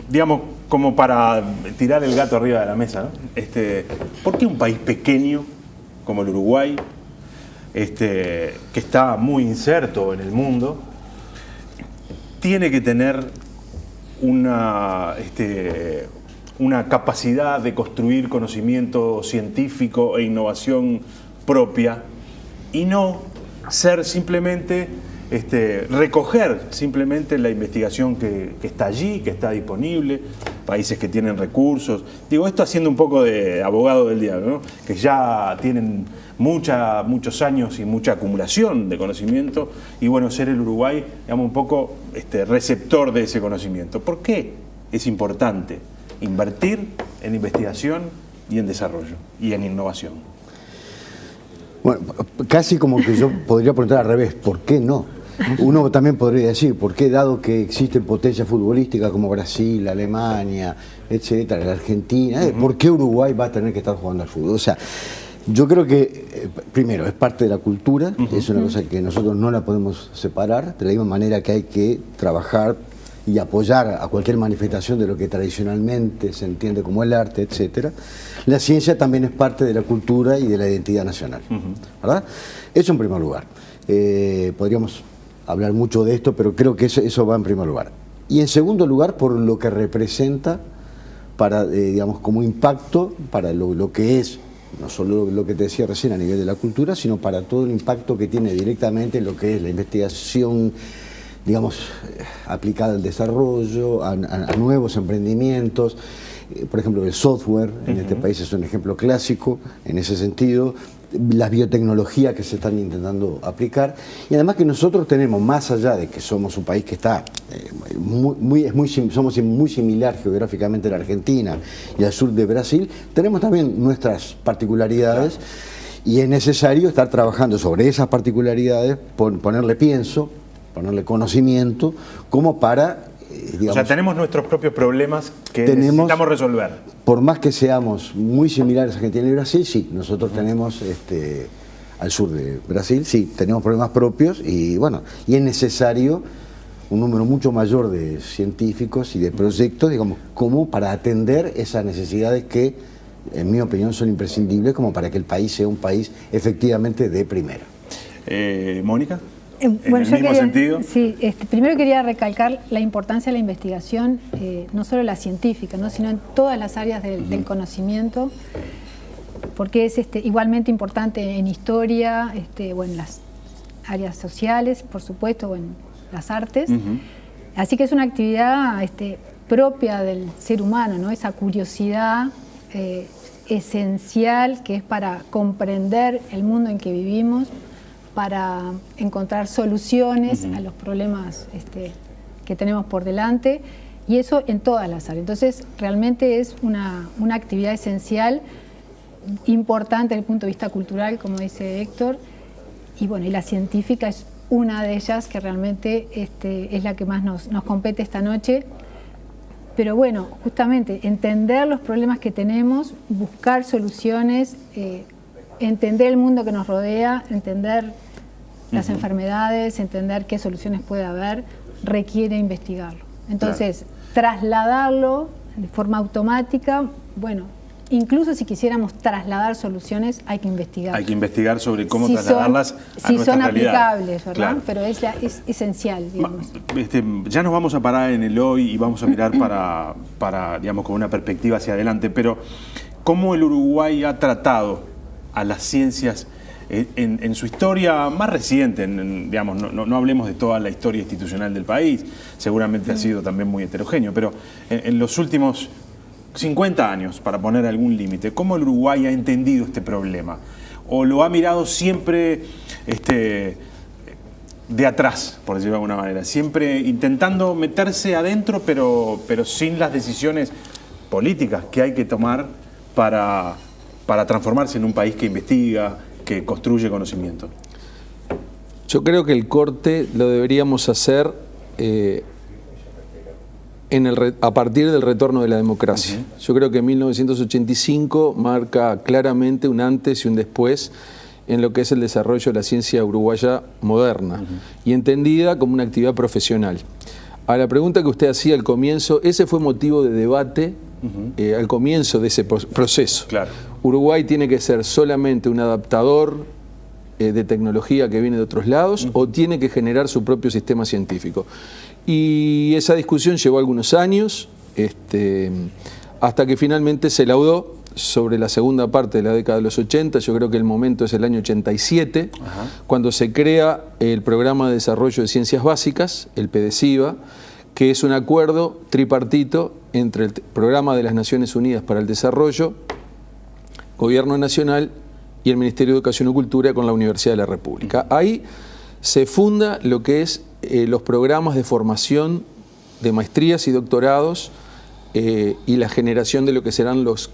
Digamos, como para tirar el gato arriba de la mesa, ¿no? ¿Por qué un país pequeño como el Uruguay, que está muy inserto en el mundo, tiene que tener una capacidad de construir conocimiento científico e innovación propia y no ser simplemente, recoger simplemente la investigación que está allí, que está disponible, países que tienen recursos? Digo, esto haciendo un poco de abogado del diablo, ¿no? Que ya tienen muchos años y mucha acumulación de conocimiento, y bueno, ser el Uruguay, digamos, un poco receptor de ese conocimiento. ¿Por qué es importante invertir en investigación y en desarrollo y en innovación? Bueno, casi como que yo podría preguntar al revés, ¿por qué no? Uno también podría decir, ¿por qué, dado que existen potencias futbolísticas como Brasil, Alemania, etcétera, la Argentina, ¿por qué Uruguay va a tener que estar jugando al fútbol? O sea, yo creo que, primero, es parte de la cultura, es una cosa que nosotros no la podemos separar, de la misma manera que hay que trabajar y apoyar a cualquier manifestación de lo que tradicionalmente se entiende como el arte, etcétera. La ciencia también es parte de la cultura y de la identidad nacional, ¿verdad? Eso en primer lugar. Podríamos hablar mucho de esto, pero creo que eso va en primer lugar. Y en segundo lugar, por lo que representa para, digamos, como impacto para lo que es, no solo lo que te decía recién a nivel de la cultura, sino para todo el impacto que tiene directamente en lo que es la investigación, digamos, aplicada al desarrollo, a nuevos emprendimientos. Por ejemplo, el software en este país es un ejemplo clásico en ese sentido, las biotecnologías que se están intentando aplicar, y además que nosotros tenemos, más allá de que somos un país que está somos muy similar geográficamente a la Argentina y al sur de Brasil, tenemos también nuestras particularidades, y es necesario estar trabajando sobre esas particularidades, ponerle pienso, ponerle conocimiento, como para... digamos, o sea, tenemos nuestros propios problemas que necesitamos resolver. Por más que seamos muy similares a Argentina y Brasil, sí, nosotros tenemos, al sur de Brasil, sí, tenemos problemas propios, y bueno, y es necesario un número mucho mayor de científicos y de proyectos, digamos, como para atender esas necesidades que, en mi opinión, son imprescindibles como para que el país sea un país efectivamente de primera. Mónica. Bueno, ¿En el mismo sentido? Sí, primero quería recalcar la importancia de la investigación, no solo la científica, ¿no? Sino en todas las áreas del conocimiento. porque es igualmente importante en historia, o en las áreas sociales, por supuesto, o en las artes. Así que es una actividad propia del ser humano, ¿no? Esa curiosidad esencial que es para comprender el mundo en que vivimos, para encontrar soluciones a los problemas que tenemos por delante, y eso en todas las áreas. Entonces, realmente es una actividad esencial, importante desde el punto de vista cultural, como dice Héctor, y bueno, y la científica es una de ellas que realmente es la que más nos compete esta noche. Pero bueno, justamente entender los problemas que tenemos, buscar soluciones, entender el mundo que nos rodea, entender las enfermedades, entender qué soluciones puede haber, requiere investigarlo. Entonces, trasladarlo de forma automática, bueno, incluso si quisiéramos trasladar soluciones, hay que investigar. Hay que investigar sobre cómo trasladarlas a nuestra realidad. Si son aplicables, ¿verdad? Claro. Pero es esencial, digamos. Ya nos vamos a parar en el hoy y vamos a mirar para, digamos, con una perspectiva hacia adelante, pero ¿cómo el Uruguay ha tratado a las ciencias en su historia más reciente? Digamos, no hablemos de toda la historia institucional del país, seguramente ha sido también muy heterogéneo, pero en los últimos 50 años, para poner algún límite, ¿cómo el Uruguay ha entendido este problema? ¿O lo ha mirado siempre de atrás, por decirlo de alguna manera? Siempre intentando meterse adentro, pero sin las decisiones políticas que hay que tomar para transformarse en un país que investiga, que construye conocimiento. Yo creo que el corte lo deberíamos hacer a partir del retorno de la democracia. Yo creo que 1985 marca claramente un antes y un después en lo que es el desarrollo de la ciencia uruguaya moderna y entendida como una actividad profesional. A la pregunta que usted hacía al comienzo, ese fue motivo de debate al comienzo de ese proceso. Claro. Uruguay tiene que ser solamente un adaptador de tecnología que viene de otros lados o tiene que generar su propio sistema científico. Y esa discusión llevó algunos años, hasta que finalmente se laudó sobre la segunda parte de la década de los 80, yo creo que el momento es el año 87, cuando se crea el Programa de Desarrollo de Ciencias Básicas, el PDCIBA, que es un acuerdo tripartito entre el Programa de las Naciones Unidas para el Desarrollo, Gobierno Nacional y el Ministerio de Educación y Cultura con la Universidad de la República. Ahí se funda lo que es los programas de formación de maestrías y doctorados y la generación de lo que serán los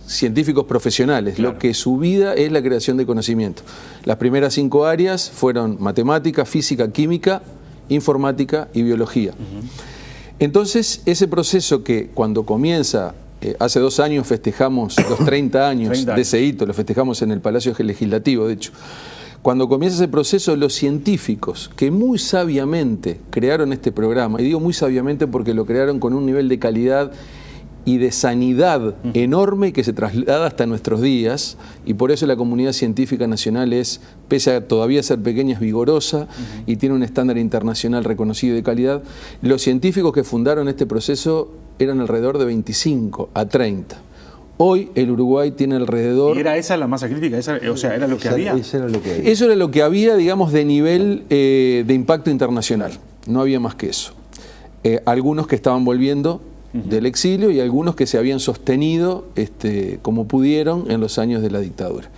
científicos profesionales, lo que su vida es la creación de conocimiento. Las primeras 5 áreas fueron matemática, física, química, informática y biología. Entonces, ese proceso que cuando comienza, hace 2 años festejamos los 30 años de ese hito, lo festejamos en el Palacio Legislativo, de hecho. Cuando comienza ese proceso, los científicos que muy sabiamente crearon este programa, y digo muy sabiamente porque lo crearon con un nivel de calidad y de sanidad enorme que se traslada hasta nuestros días, y por eso la comunidad científica nacional es, pese a todavía ser pequeña, es vigorosa y tiene un estándar internacional reconocido de calidad. Los científicos que fundaron este proceso eran alrededor de 25 a 30. Hoy el Uruguay tiene alrededor... ¿Y era esa la masa crítica? O sea, ¿era lo que había? Eso era lo que había. Eso era lo que había, digamos, de nivel de impacto internacional. No había más que eso. Algunos que estaban volviendo del exilio y algunos que se habían sostenido como pudieron en los años de la dictadura.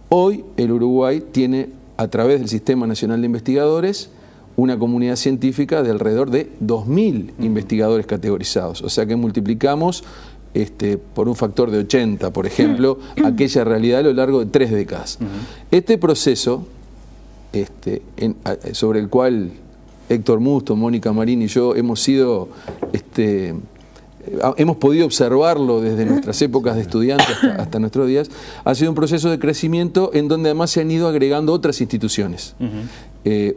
Hoy el Uruguay tiene, a través del Sistema Nacional de Investigadores, una comunidad científica de alrededor de 2.000 investigadores categorizados. O sea que multiplicamos por un factor de 80, por ejemplo, aquella realidad a lo largo de 3 décadas. Este proceso, sobre el cual Héctor Musto, Mónica Marín y yo hemos sido... hemos podido observarlo desde nuestras épocas de estudiantes hasta nuestros días, ha sido un proceso de crecimiento en donde además se han ido agregando otras instituciones.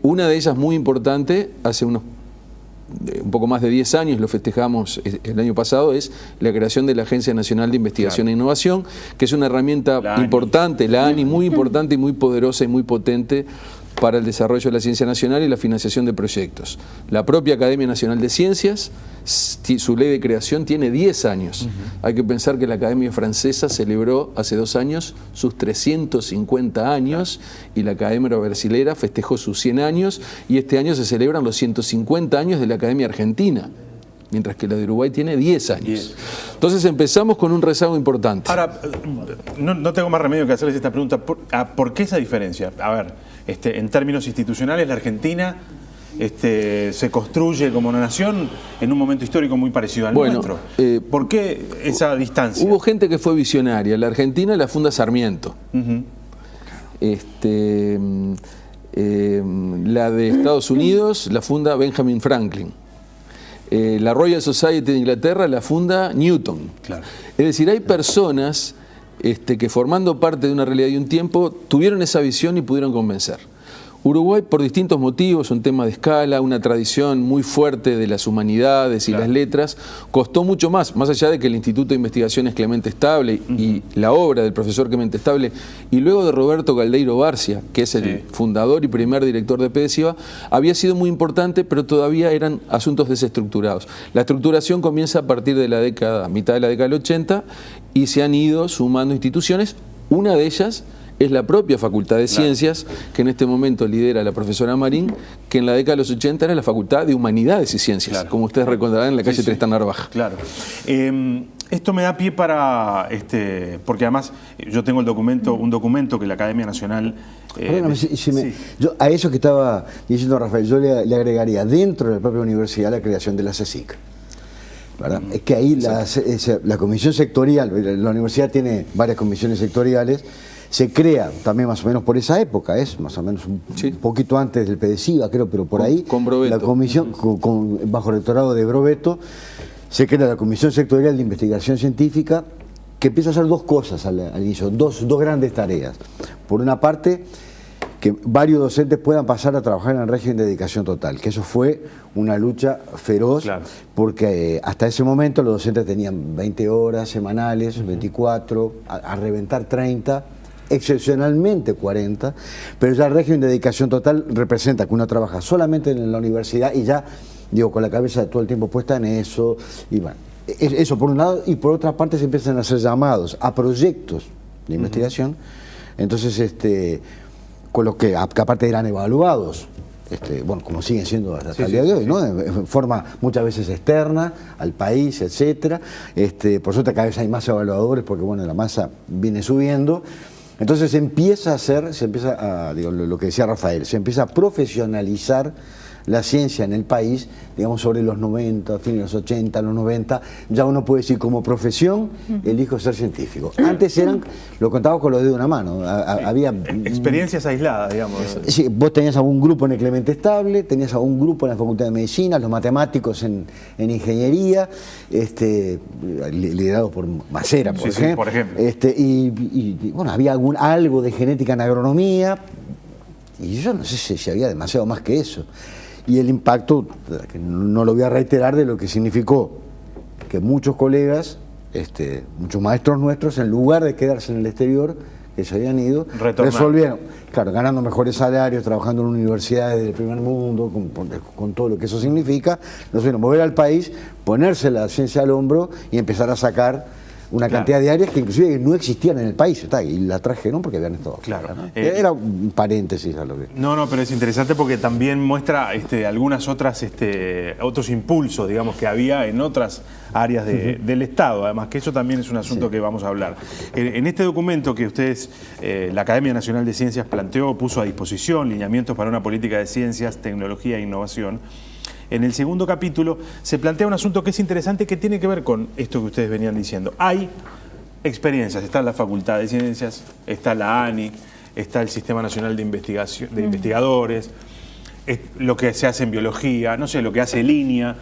Una de ellas muy importante, hace un poco más de 10 años, lo festejamos el año pasado, es la creación de la Agencia Nacional de Investigación e Innovación, que es una herramienta importante, la ANI, muy importante y muy poderosa y muy potente para el desarrollo de la ciencia nacional y la financiación de proyectos. La propia Academia Nacional de Ciencias, su ley de creación tiene 10 años. Hay que pensar que la Academia Francesa celebró hace 2 años sus 350 años y la Academia Brasilera festejó sus 100 años y este año se celebran los 150 años de la Academia Argentina, mientras que la de Uruguay tiene 10 años. Entonces empezamos con un rezago importante. Ahora, no tengo más remedio que hacerles esta pregunta. ¿Por qué esa diferencia? A ver, en términos institucionales, la Argentina se construye como una nación en un momento histórico muy parecido al nuestro. ¿Por qué esa distancia? Hubo gente que fue visionaria. La Argentina la funda Sarmiento. La de Estados Unidos la funda Benjamin Franklin. La Royal Society de Inglaterra la funda Newton. Claro. Es decir, hay personas que formando parte de una realidad y un tiempo tuvieron esa visión y pudieron convencer. Uruguay, por distintos motivos, un tema de escala, una tradición muy fuerte de las humanidades y las letras, costó mucho más allá de que el Instituto de Investigaciones Clemente Estable y la obra del profesor Clemente Estable, y luego de Roberto Caldeiro Barcia, que es el fundador y primer director de PDCIVA, había sido muy importante, pero todavía eran asuntos desestructurados. La estructuración comienza a partir de la mitad de la década del 80, y se han ido sumando instituciones. Una de ellas es la propia Facultad de Ciencias, que en este momento lidera la profesora Marín, que en la década de los 80 era la Facultad de Humanidades y Ciencias, como ustedes recordarán, en la calle Tristán Narvaja. Claro. Esto me da pie para, porque además yo tengo un documento que la Academia Nacional... yo, a eso que estaba diciendo Rafael, yo le agregaría dentro de la propia universidad la creación de la CSIC. ¿Verdad? Es que ahí la comisión sectorial, la universidad tiene varias comisiones sectoriales, se crea también más o menos por esa época, es más o menos un poquito antes del PDCIVA, creo, pero por ahí con Brovetto. La comisión, bajo el rectorado de Brovetto, se crea la Comisión Sectorial de Investigación Científica, que empieza a hacer dos cosas al inicio, dos grandes tareas. Por una parte, que varios docentes puedan pasar a trabajar en el régimen de dedicación total, que eso fue una lucha feroz, porque hasta ese momento los docentes tenían 20 horas semanales, 24, a reventar 30, excepcionalmente 40, pero ya el régimen de dedicación total representa que uno trabaja solamente en la universidad y ya, digo, con la cabeza todo el tiempo puesta en eso, y bueno, eso por un lado, y por otra parte se empiezan a hacer llamados a proyectos de investigación, entonces con los que aparte eran evaluados, bueno, como siguen siendo hasta el día de hoy, ¿no? En forma muchas veces externa al país, etcétera. Por suerte cada vez hay más evaluadores porque bueno, la masa viene subiendo. Entonces se empieza a, digo, lo que decía Rafael, se empieza a profesionalizar la ciencia en el país, digamos sobre los 90, fines de los 80, los 90, ya uno puede decir como profesión, elijo ser científico. Antes lo contaba con los dedos de una mano, había... experiencias aisladas, digamos. Sí, vos tenías algún grupo en el Clemente Estable, tenías algún grupo en la Facultad de Medicina, los matemáticos en Ingeniería, liderados por Macera, por ejemplo. Y bueno, había algo de genética en agronomía, y yo no sé si había demasiado más que eso. Y el impacto, que no lo voy a reiterar, de lo que significó que muchos colegas, muchos maestros nuestros, en lugar de quedarse en el exterior, que se habían ido, resolvieron, claro, ganando mejores salarios, trabajando en universidades del primer mundo, con todo lo que eso significa, resolvieron volver al país, ponerse la ciencia al hombro y empezar a sacar una cantidad de áreas que inclusive no existían en el país, y la trajeron porque habían estado. ¿No? Era un paréntesis a lo que... No, pero es interesante porque también muestra algunas otras, otros impulsos, digamos, que había en otras áreas del Estado, además que eso también es un asunto que vamos a hablar. En este documento que ustedes, la Academia Nacional de Ciencias puso a disposición lineamientos para una política de ciencias, tecnología e innovación, en el segundo capítulo se plantea un asunto que es interesante, que tiene que ver con esto que ustedes venían diciendo. Hay experiencias, está la Facultad de Ciencias, está la ANI, está el Sistema Nacional de Investigación, de Investigadores, lo que se hace en biología, no sé, lo que hace Línea.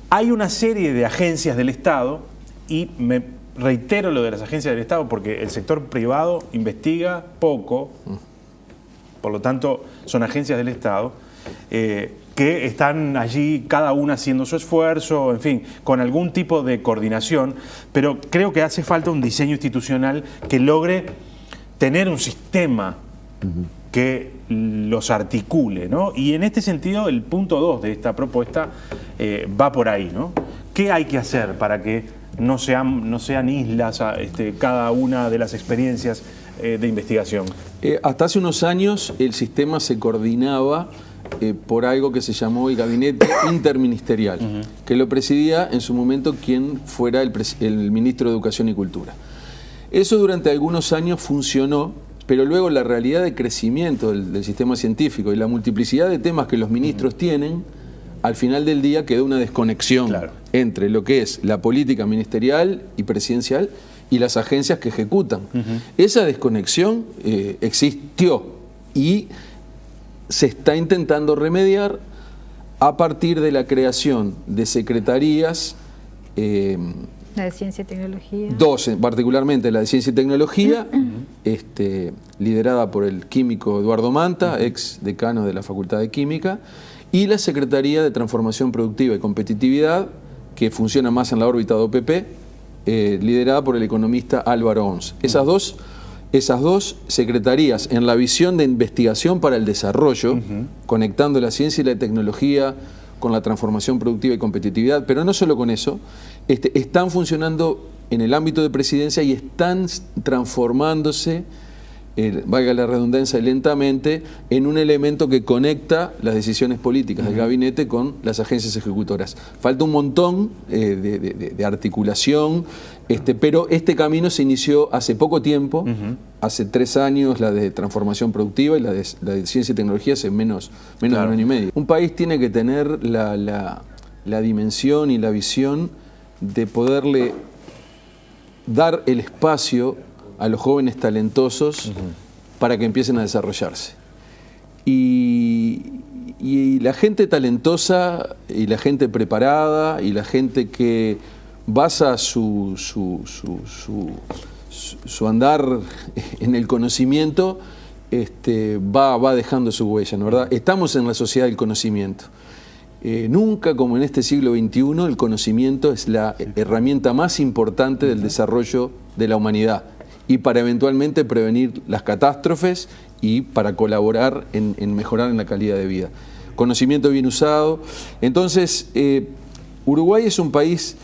Hay una serie de agencias del Estado, y me reitero lo de las agencias del Estado porque el sector privado investiga poco, por lo tanto son agencias del Estado, que están allí cada una haciendo su esfuerzo, en fin, con algún tipo de coordinación, pero creo que hace falta un diseño institucional que logre tener un sistema que los articule, ¿no? Y en este sentido, el punto 2 de esta propuesta va por ahí, ¿no? ¿Qué hay que hacer para que no sean islas cada una de las experiencias de investigación? Hasta hace unos años el sistema se coordinaba por algo que se llamó el Gabinete Interministerial, que lo presidía en su momento quien fuera el ministro de Educación y Cultura. Eso durante algunos años funcionó, pero luego la realidad de crecimiento del sistema científico y la multiplicidad de temas que los ministros tienen, al final del día quedó una desconexión entre lo que es la política ministerial y presidencial y las agencias que ejecutan. Esa desconexión existió y se está intentando remediar a partir de la creación de secretarías. La de Ciencia y Tecnología. Dos, particularmente la de Ciencia y Tecnología, liderada por el químico Eduardo Manta, ex decano de la Facultad de Química, y la Secretaría de Transformación Productiva y Competitividad, que funciona más en la órbita de OPP, liderada por el economista Álvaro Ons. Esas dos secretarías, en la visión de investigación para el desarrollo, conectando la ciencia y la tecnología con la transformación productiva y competitividad, pero no solo con eso, están funcionando en el ámbito de presidencia y están transformándose, valga la redundancia, lentamente, en un elemento que conecta las decisiones políticas del gabinete con las agencias ejecutoras. Falta un montón de articulación, pero este camino se inició hace poco tiempo, hace 3 años la de transformación productiva y la de ciencia y tecnología hace menos de un año y medio. Un país tiene que tener la dimensión y la visión de poderle dar el espacio a los jóvenes talentosos para que empiecen a desarrollarse. Y la gente talentosa y la gente preparada y la gente que basa su andar en el conocimiento va dejando su huella, ¿no? ¿Verdad? Estamos en la sociedad del conocimiento. Nunca como en este siglo XXI el conocimiento es la herramienta más importante del desarrollo de la humanidad y para eventualmente prevenir las catástrofes y para colaborar en mejorar en la calidad de vida. Conocimiento bien usado. Entonces, Uruguay es un país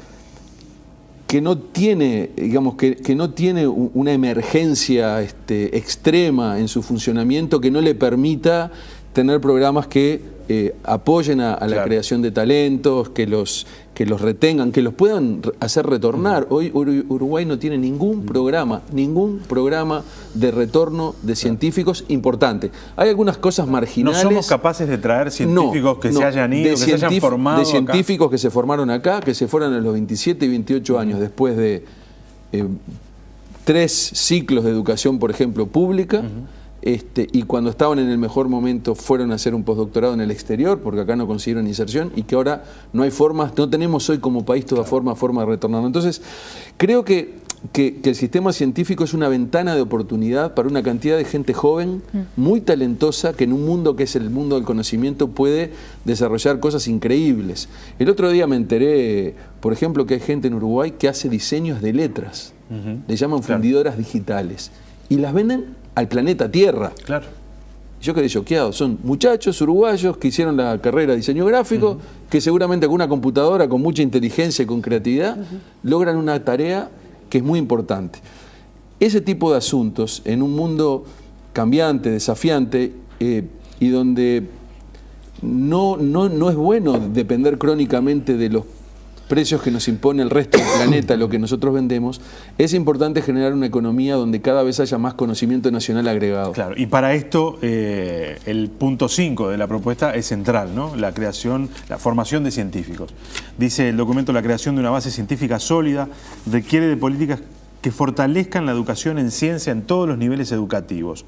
que no tiene, digamos, que no tiene una emergencia extrema en su funcionamiento que no le permita tener programas que apoyen a la creación de talentos, que los retengan, que los puedan hacer retornar. Hoy Uruguay no tiene ningún programa de retorno de científicos importante. Hay algunas cosas marginales. ¿No somos capaces de traer científicos que se hayan ido, que se hayan formado de científicos que se formaron acá, que se fueron a los 27 y 28 años después de 3 ciclos de educación, por ejemplo, pública, y cuando estaban en el mejor momento fueron a hacer un postdoctorado en el exterior porque acá no consiguieron inserción y que ahora no hay formas, no tenemos hoy como país toda forma de retornar. Entonces, creo que el sistema científico es una ventana de oportunidad para una cantidad de gente joven, muy talentosa, que en un mundo que es el mundo del conocimiento puede desarrollar cosas increíbles. El otro día me enteré, por ejemplo, que hay gente en Uruguay que hace diseños de letras, le llaman fundidoras digitales, y las venden al planeta Tierra. Claro. Yo quedé choqueado. Son muchachos uruguayos que hicieron la carrera de diseño gráfico, que seguramente con una computadora, con mucha inteligencia y con creatividad, logran una tarea que es muy importante. Ese tipo de asuntos, en un mundo cambiante, desafiante, y donde no es bueno depender crónicamente de los precios que nos impone el resto del planeta, lo que nosotros vendemos, es importante generar una economía donde cada vez haya más conocimiento nacional agregado. Claro, y para esto el punto 5 de la propuesta es central, ¿no? La formación de científicos. Dice el documento: la creación de una base científica sólida requiere de políticas que fortalezcan la educación en ciencia en todos los niveles educativos.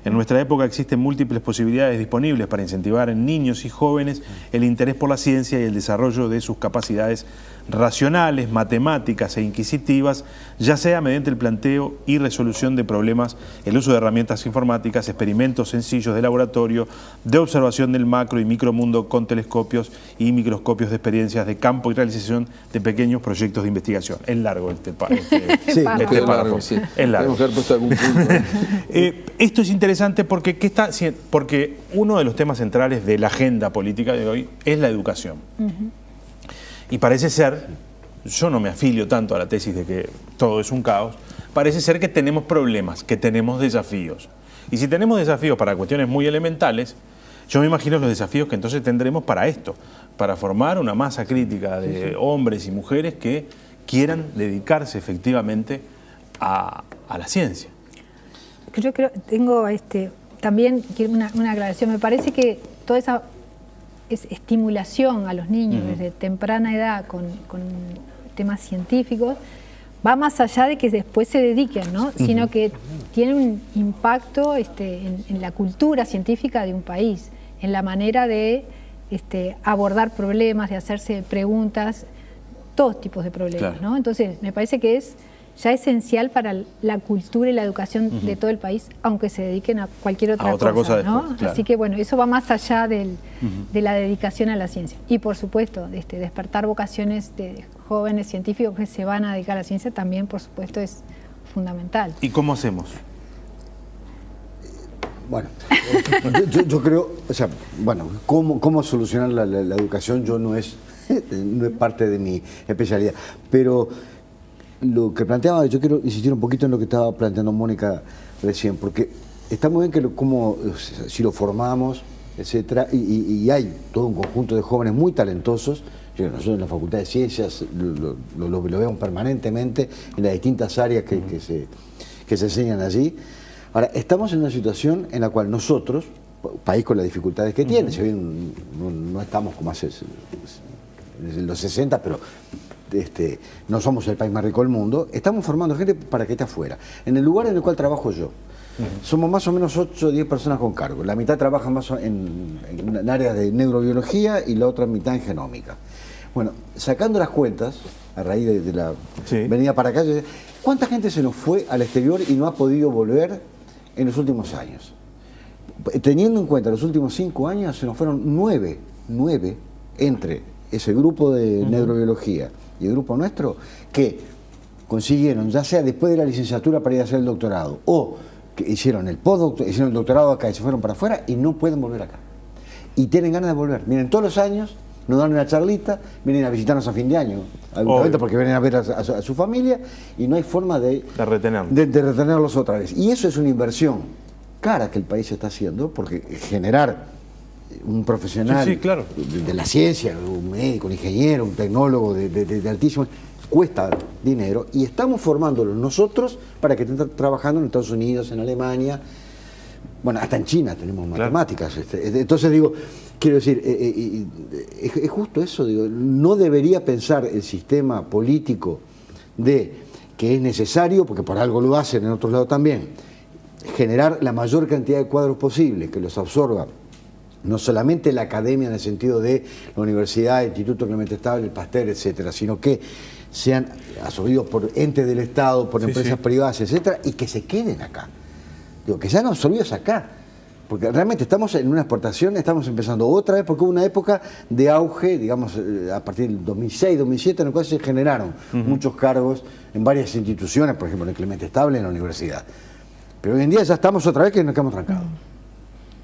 En nuestra época existen múltiples posibilidades disponibles para incentivar en niños y jóvenes el interés por la ciencia y el desarrollo de sus capacidades racionales, matemáticas e inquisitivas, ya sea mediante el planteo y resolución de problemas, el uso de herramientas informáticas, experimentos sencillos de laboratorio, de observación del macro y micromundo con telescopios y microscopios de experiencias de campo y realización de pequeños proyectos de investigación. Es largo este párrafo. Sí, es largo. Podemos haber puesto algún punto. Esto es interesante interesante porque, porque uno de los temas centrales de la agenda política de hoy es la educación. Y parece ser, yo no me afilio tanto a la tesis de que todo es un caos, parece ser que tenemos problemas, que tenemos desafíos. Y si tenemos desafíos para cuestiones muy elementales, yo me imagino los desafíos que entonces tendremos para esto, para formar una masa crítica de hombres y mujeres que quieran dedicarse efectivamente a la ciencia. Yo creo, tengo también una aclaración. Me parece que toda esa estimulación a los niños desde temprana edad con temas científicos va más allá de que después se dediquen, ¿no? Sino que tiene un impacto en la cultura científica de un país, en la manera de abordar problemas, de hacerse preguntas, todos tipos de problemas, claro, ¿no? Entonces, me parece que es ya esencial para la cultura y la educación de todo el país, aunque se dediquen a cualquier otra cosa, ¿no? Después, claro. Así que, bueno, eso va más allá de la dedicación a la ciencia. Y, por supuesto, despertar vocaciones de jóvenes científicos que se van a dedicar a la ciencia también, por supuesto, es fundamental. ¿Y cómo hacemos? Bueno, yo creo, o sea, bueno, cómo solucionar la educación no es parte de mi especialidad, pero lo que planteaba, yo quiero insistir un poquito en lo que estaba planteando Mónica recién, porque está muy bien que si lo formamos, etcétera, y hay todo un conjunto de jóvenes muy talentosos. Nosotros en la Facultad de Ciencias lo vemos permanentemente en las distintas áreas que se enseñan allí. Ahora, estamos en una situación en la cual nosotros, país con las dificultades que tiene, si bien no estamos como hace en los 60, pero no somos el país más rico del mundo, estamos formando gente para que esté afuera. En el lugar en el cual trabajo yo, somos más o menos 8 o 10 personas con cargo. La mitad trabaja más en áreas de neurobiología y la otra mitad en genómica. Bueno, sacando las cuentas, a raíz de la venida para acá, ¿cuánta gente se nos fue al exterior y no ha podido volver en los últimos años? Teniendo en cuenta los últimos 5 años, se nos fueron 9 entre ese grupo de neurobiología y el grupo nuestro, que consiguieron, ya sea después de la licenciatura para ir a hacer el doctorado, o que hicieron el postdoctorado, hicieron el doctorado acá y se fueron para afuera y no pueden volver acá. Y tienen ganas de volver. Miren, todos los años nos dan una charlita, vienen a visitarnos a fin de año, porque vienen a ver a su familia y no hay forma de retenerlos otra vez. Y eso es una inversión cara que el país está haciendo, porque generar un profesional claro, de la ciencia, un médico, un ingeniero, un tecnólogo de altísimo, cuesta dinero, y estamos formándolos nosotros para que estén trabajando en Estados Unidos, en Alemania, bueno, hasta en China tenemos matemáticas. Entonces digo, quiero decir, es justo eso, digo, no debería pensar el sistema político de que es necesario, porque por algo lo hacen en otros lados también, generar la mayor cantidad de cuadros posible, que los absorba no solamente la academia en el sentido de la universidad, el Instituto Clemente Estable, el Pasteur, etcétera, sino que sean absorbidos por entes del Estado, por empresas privadas, etcétera, y que se queden acá. Digo, que sean absorbidos acá. Porque realmente estamos en una exportación, estamos empezando otra vez, porque hubo una época de auge, digamos, a partir del 2006, 2007, en el cual se generaron muchos cargos en varias instituciones, por ejemplo, en el Clemente Estable, en la universidad. Pero hoy en día ya estamos otra vez que nos quedamos trancados.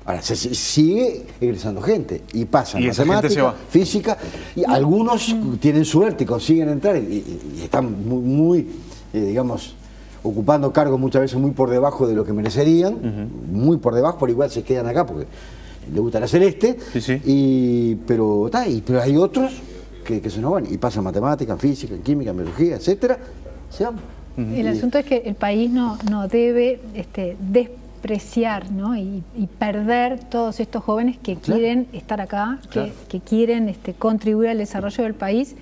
Ahora, se sigue egresando gente y pasan matemática, física, y algunos tienen suerte y consiguen entrar y están muy digamos, ocupando cargos muchas veces muy por debajo de lo que merecerían, muy por debajo, pero igual se quedan acá porque les gusta la celeste, pero hay otros que se nos van y pasan matemática, en física, en química, en biología, etcétera, se van. El asunto es que el país no debe despreciar, ¿no? y perder todos estos jóvenes que quieren estar acá, que quieren contribuir al desarrollo del país,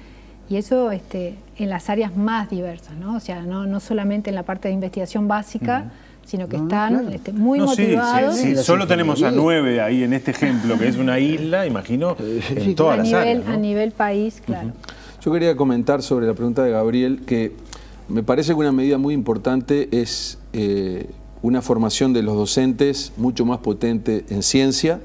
y eso en las áreas más diversas, ¿no? O sea, no solamente en la parte de investigación básica, sino que están muy motivados. Solo tenemos a 9 ahí en este ejemplo, que es una isla, imagino, en todas las áreas, ¿no? A nivel país, claro. Yo quería comentar sobre la pregunta de Gabriel, que me parece que una medida muy importante es una formación de los docentes mucho más potente en ciencia,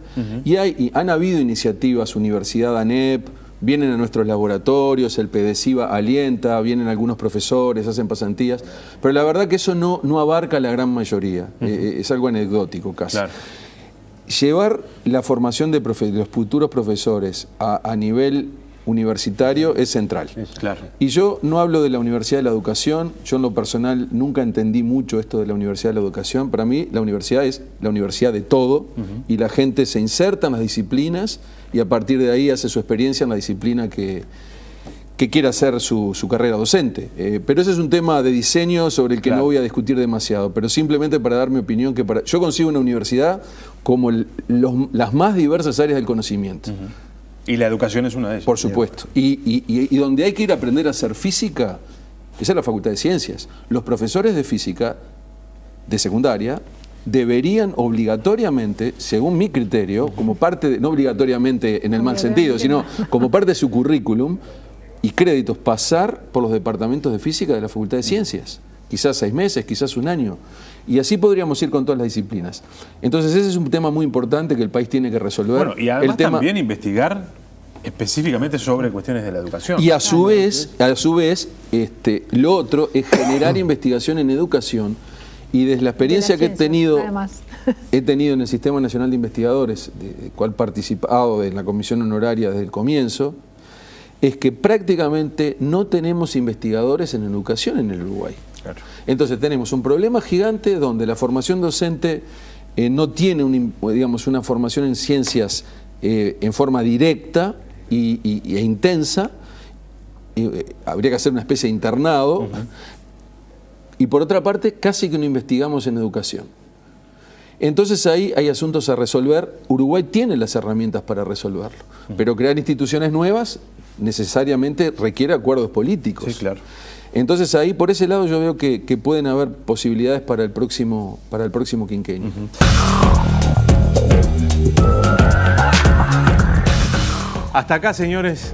y han habido iniciativas, Universidad ANEP, vienen a nuestros laboratorios, el PDCIVA alienta, vienen algunos profesores, hacen pasantías, pero la verdad que eso no abarca a la gran mayoría, es algo anecdótico casi. Claro. Llevar la formación de los futuros profesores a nivel universitario es central. Claro. Y yo no hablo de la Universidad de la Educación, yo en lo personal nunca entendí mucho esto de la Universidad de la Educación. Para mí la universidad es la universidad de todo y la gente se inserta en las disciplinas y a partir de ahí hace su experiencia en la disciplina que quiera hacer su carrera docente. Pero ese es un tema de diseño sobre el que no voy a discutir demasiado, pero simplemente para dar mi opinión que yo consigo una universidad como las más diversas áreas del conocimiento. Y la educación es una de ellas. Por supuesto. Y donde hay que ir a aprender a hacer física, esa es la Facultad de Ciencias. Los profesores de física de secundaria deberían obligatoriamente, según mi criterio, como parte no obligatoriamente en el mal sentido, sino como parte de su currículum y créditos, pasar por los departamentos de física de la Facultad de Ciencias. Quizás 6 meses, quizás 1 año. Y así podríamos ir con todas las disciplinas. Entonces ese es un tema muy importante que el país tiene que resolver. Bueno, y además también investigar específicamente sobre cuestiones de la educación. Y a su vez, lo otro es generar investigación en educación. Y desde la experiencia que he tenido en el Sistema Nacional de Investigadores, del cual he participado en la comisión honoraria desde el comienzo, es que prácticamente no tenemos investigadores en educación en el Uruguay. Claro. Entonces tenemos un problema gigante donde la formación docente no tiene una formación en ciencias en forma directa e intensa. Habría que hacer una especie de internado. Y por otra parte, casi que no investigamos en educación. Entonces ahí hay asuntos a resolver. Uruguay tiene las herramientas para resolverlo. Pero crear instituciones nuevas necesariamente requiere acuerdos políticos. Sí, claro. Entonces ahí, por ese lado, yo veo que pueden haber posibilidades para el próximo quinquenio. Hasta acá, señores,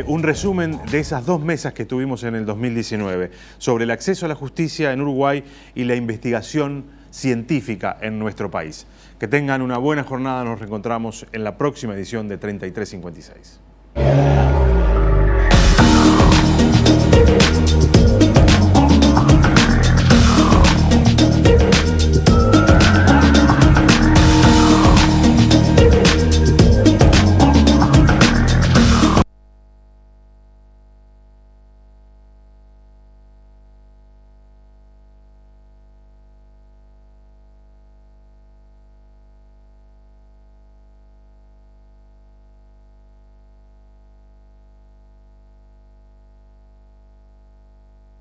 un resumen de esas 2 mesas que tuvimos en el 2019 sobre el acceso a la justicia en Uruguay y la investigación científica en nuestro país. Que tengan una buena jornada, nos reencontramos en la próxima edición de 3356.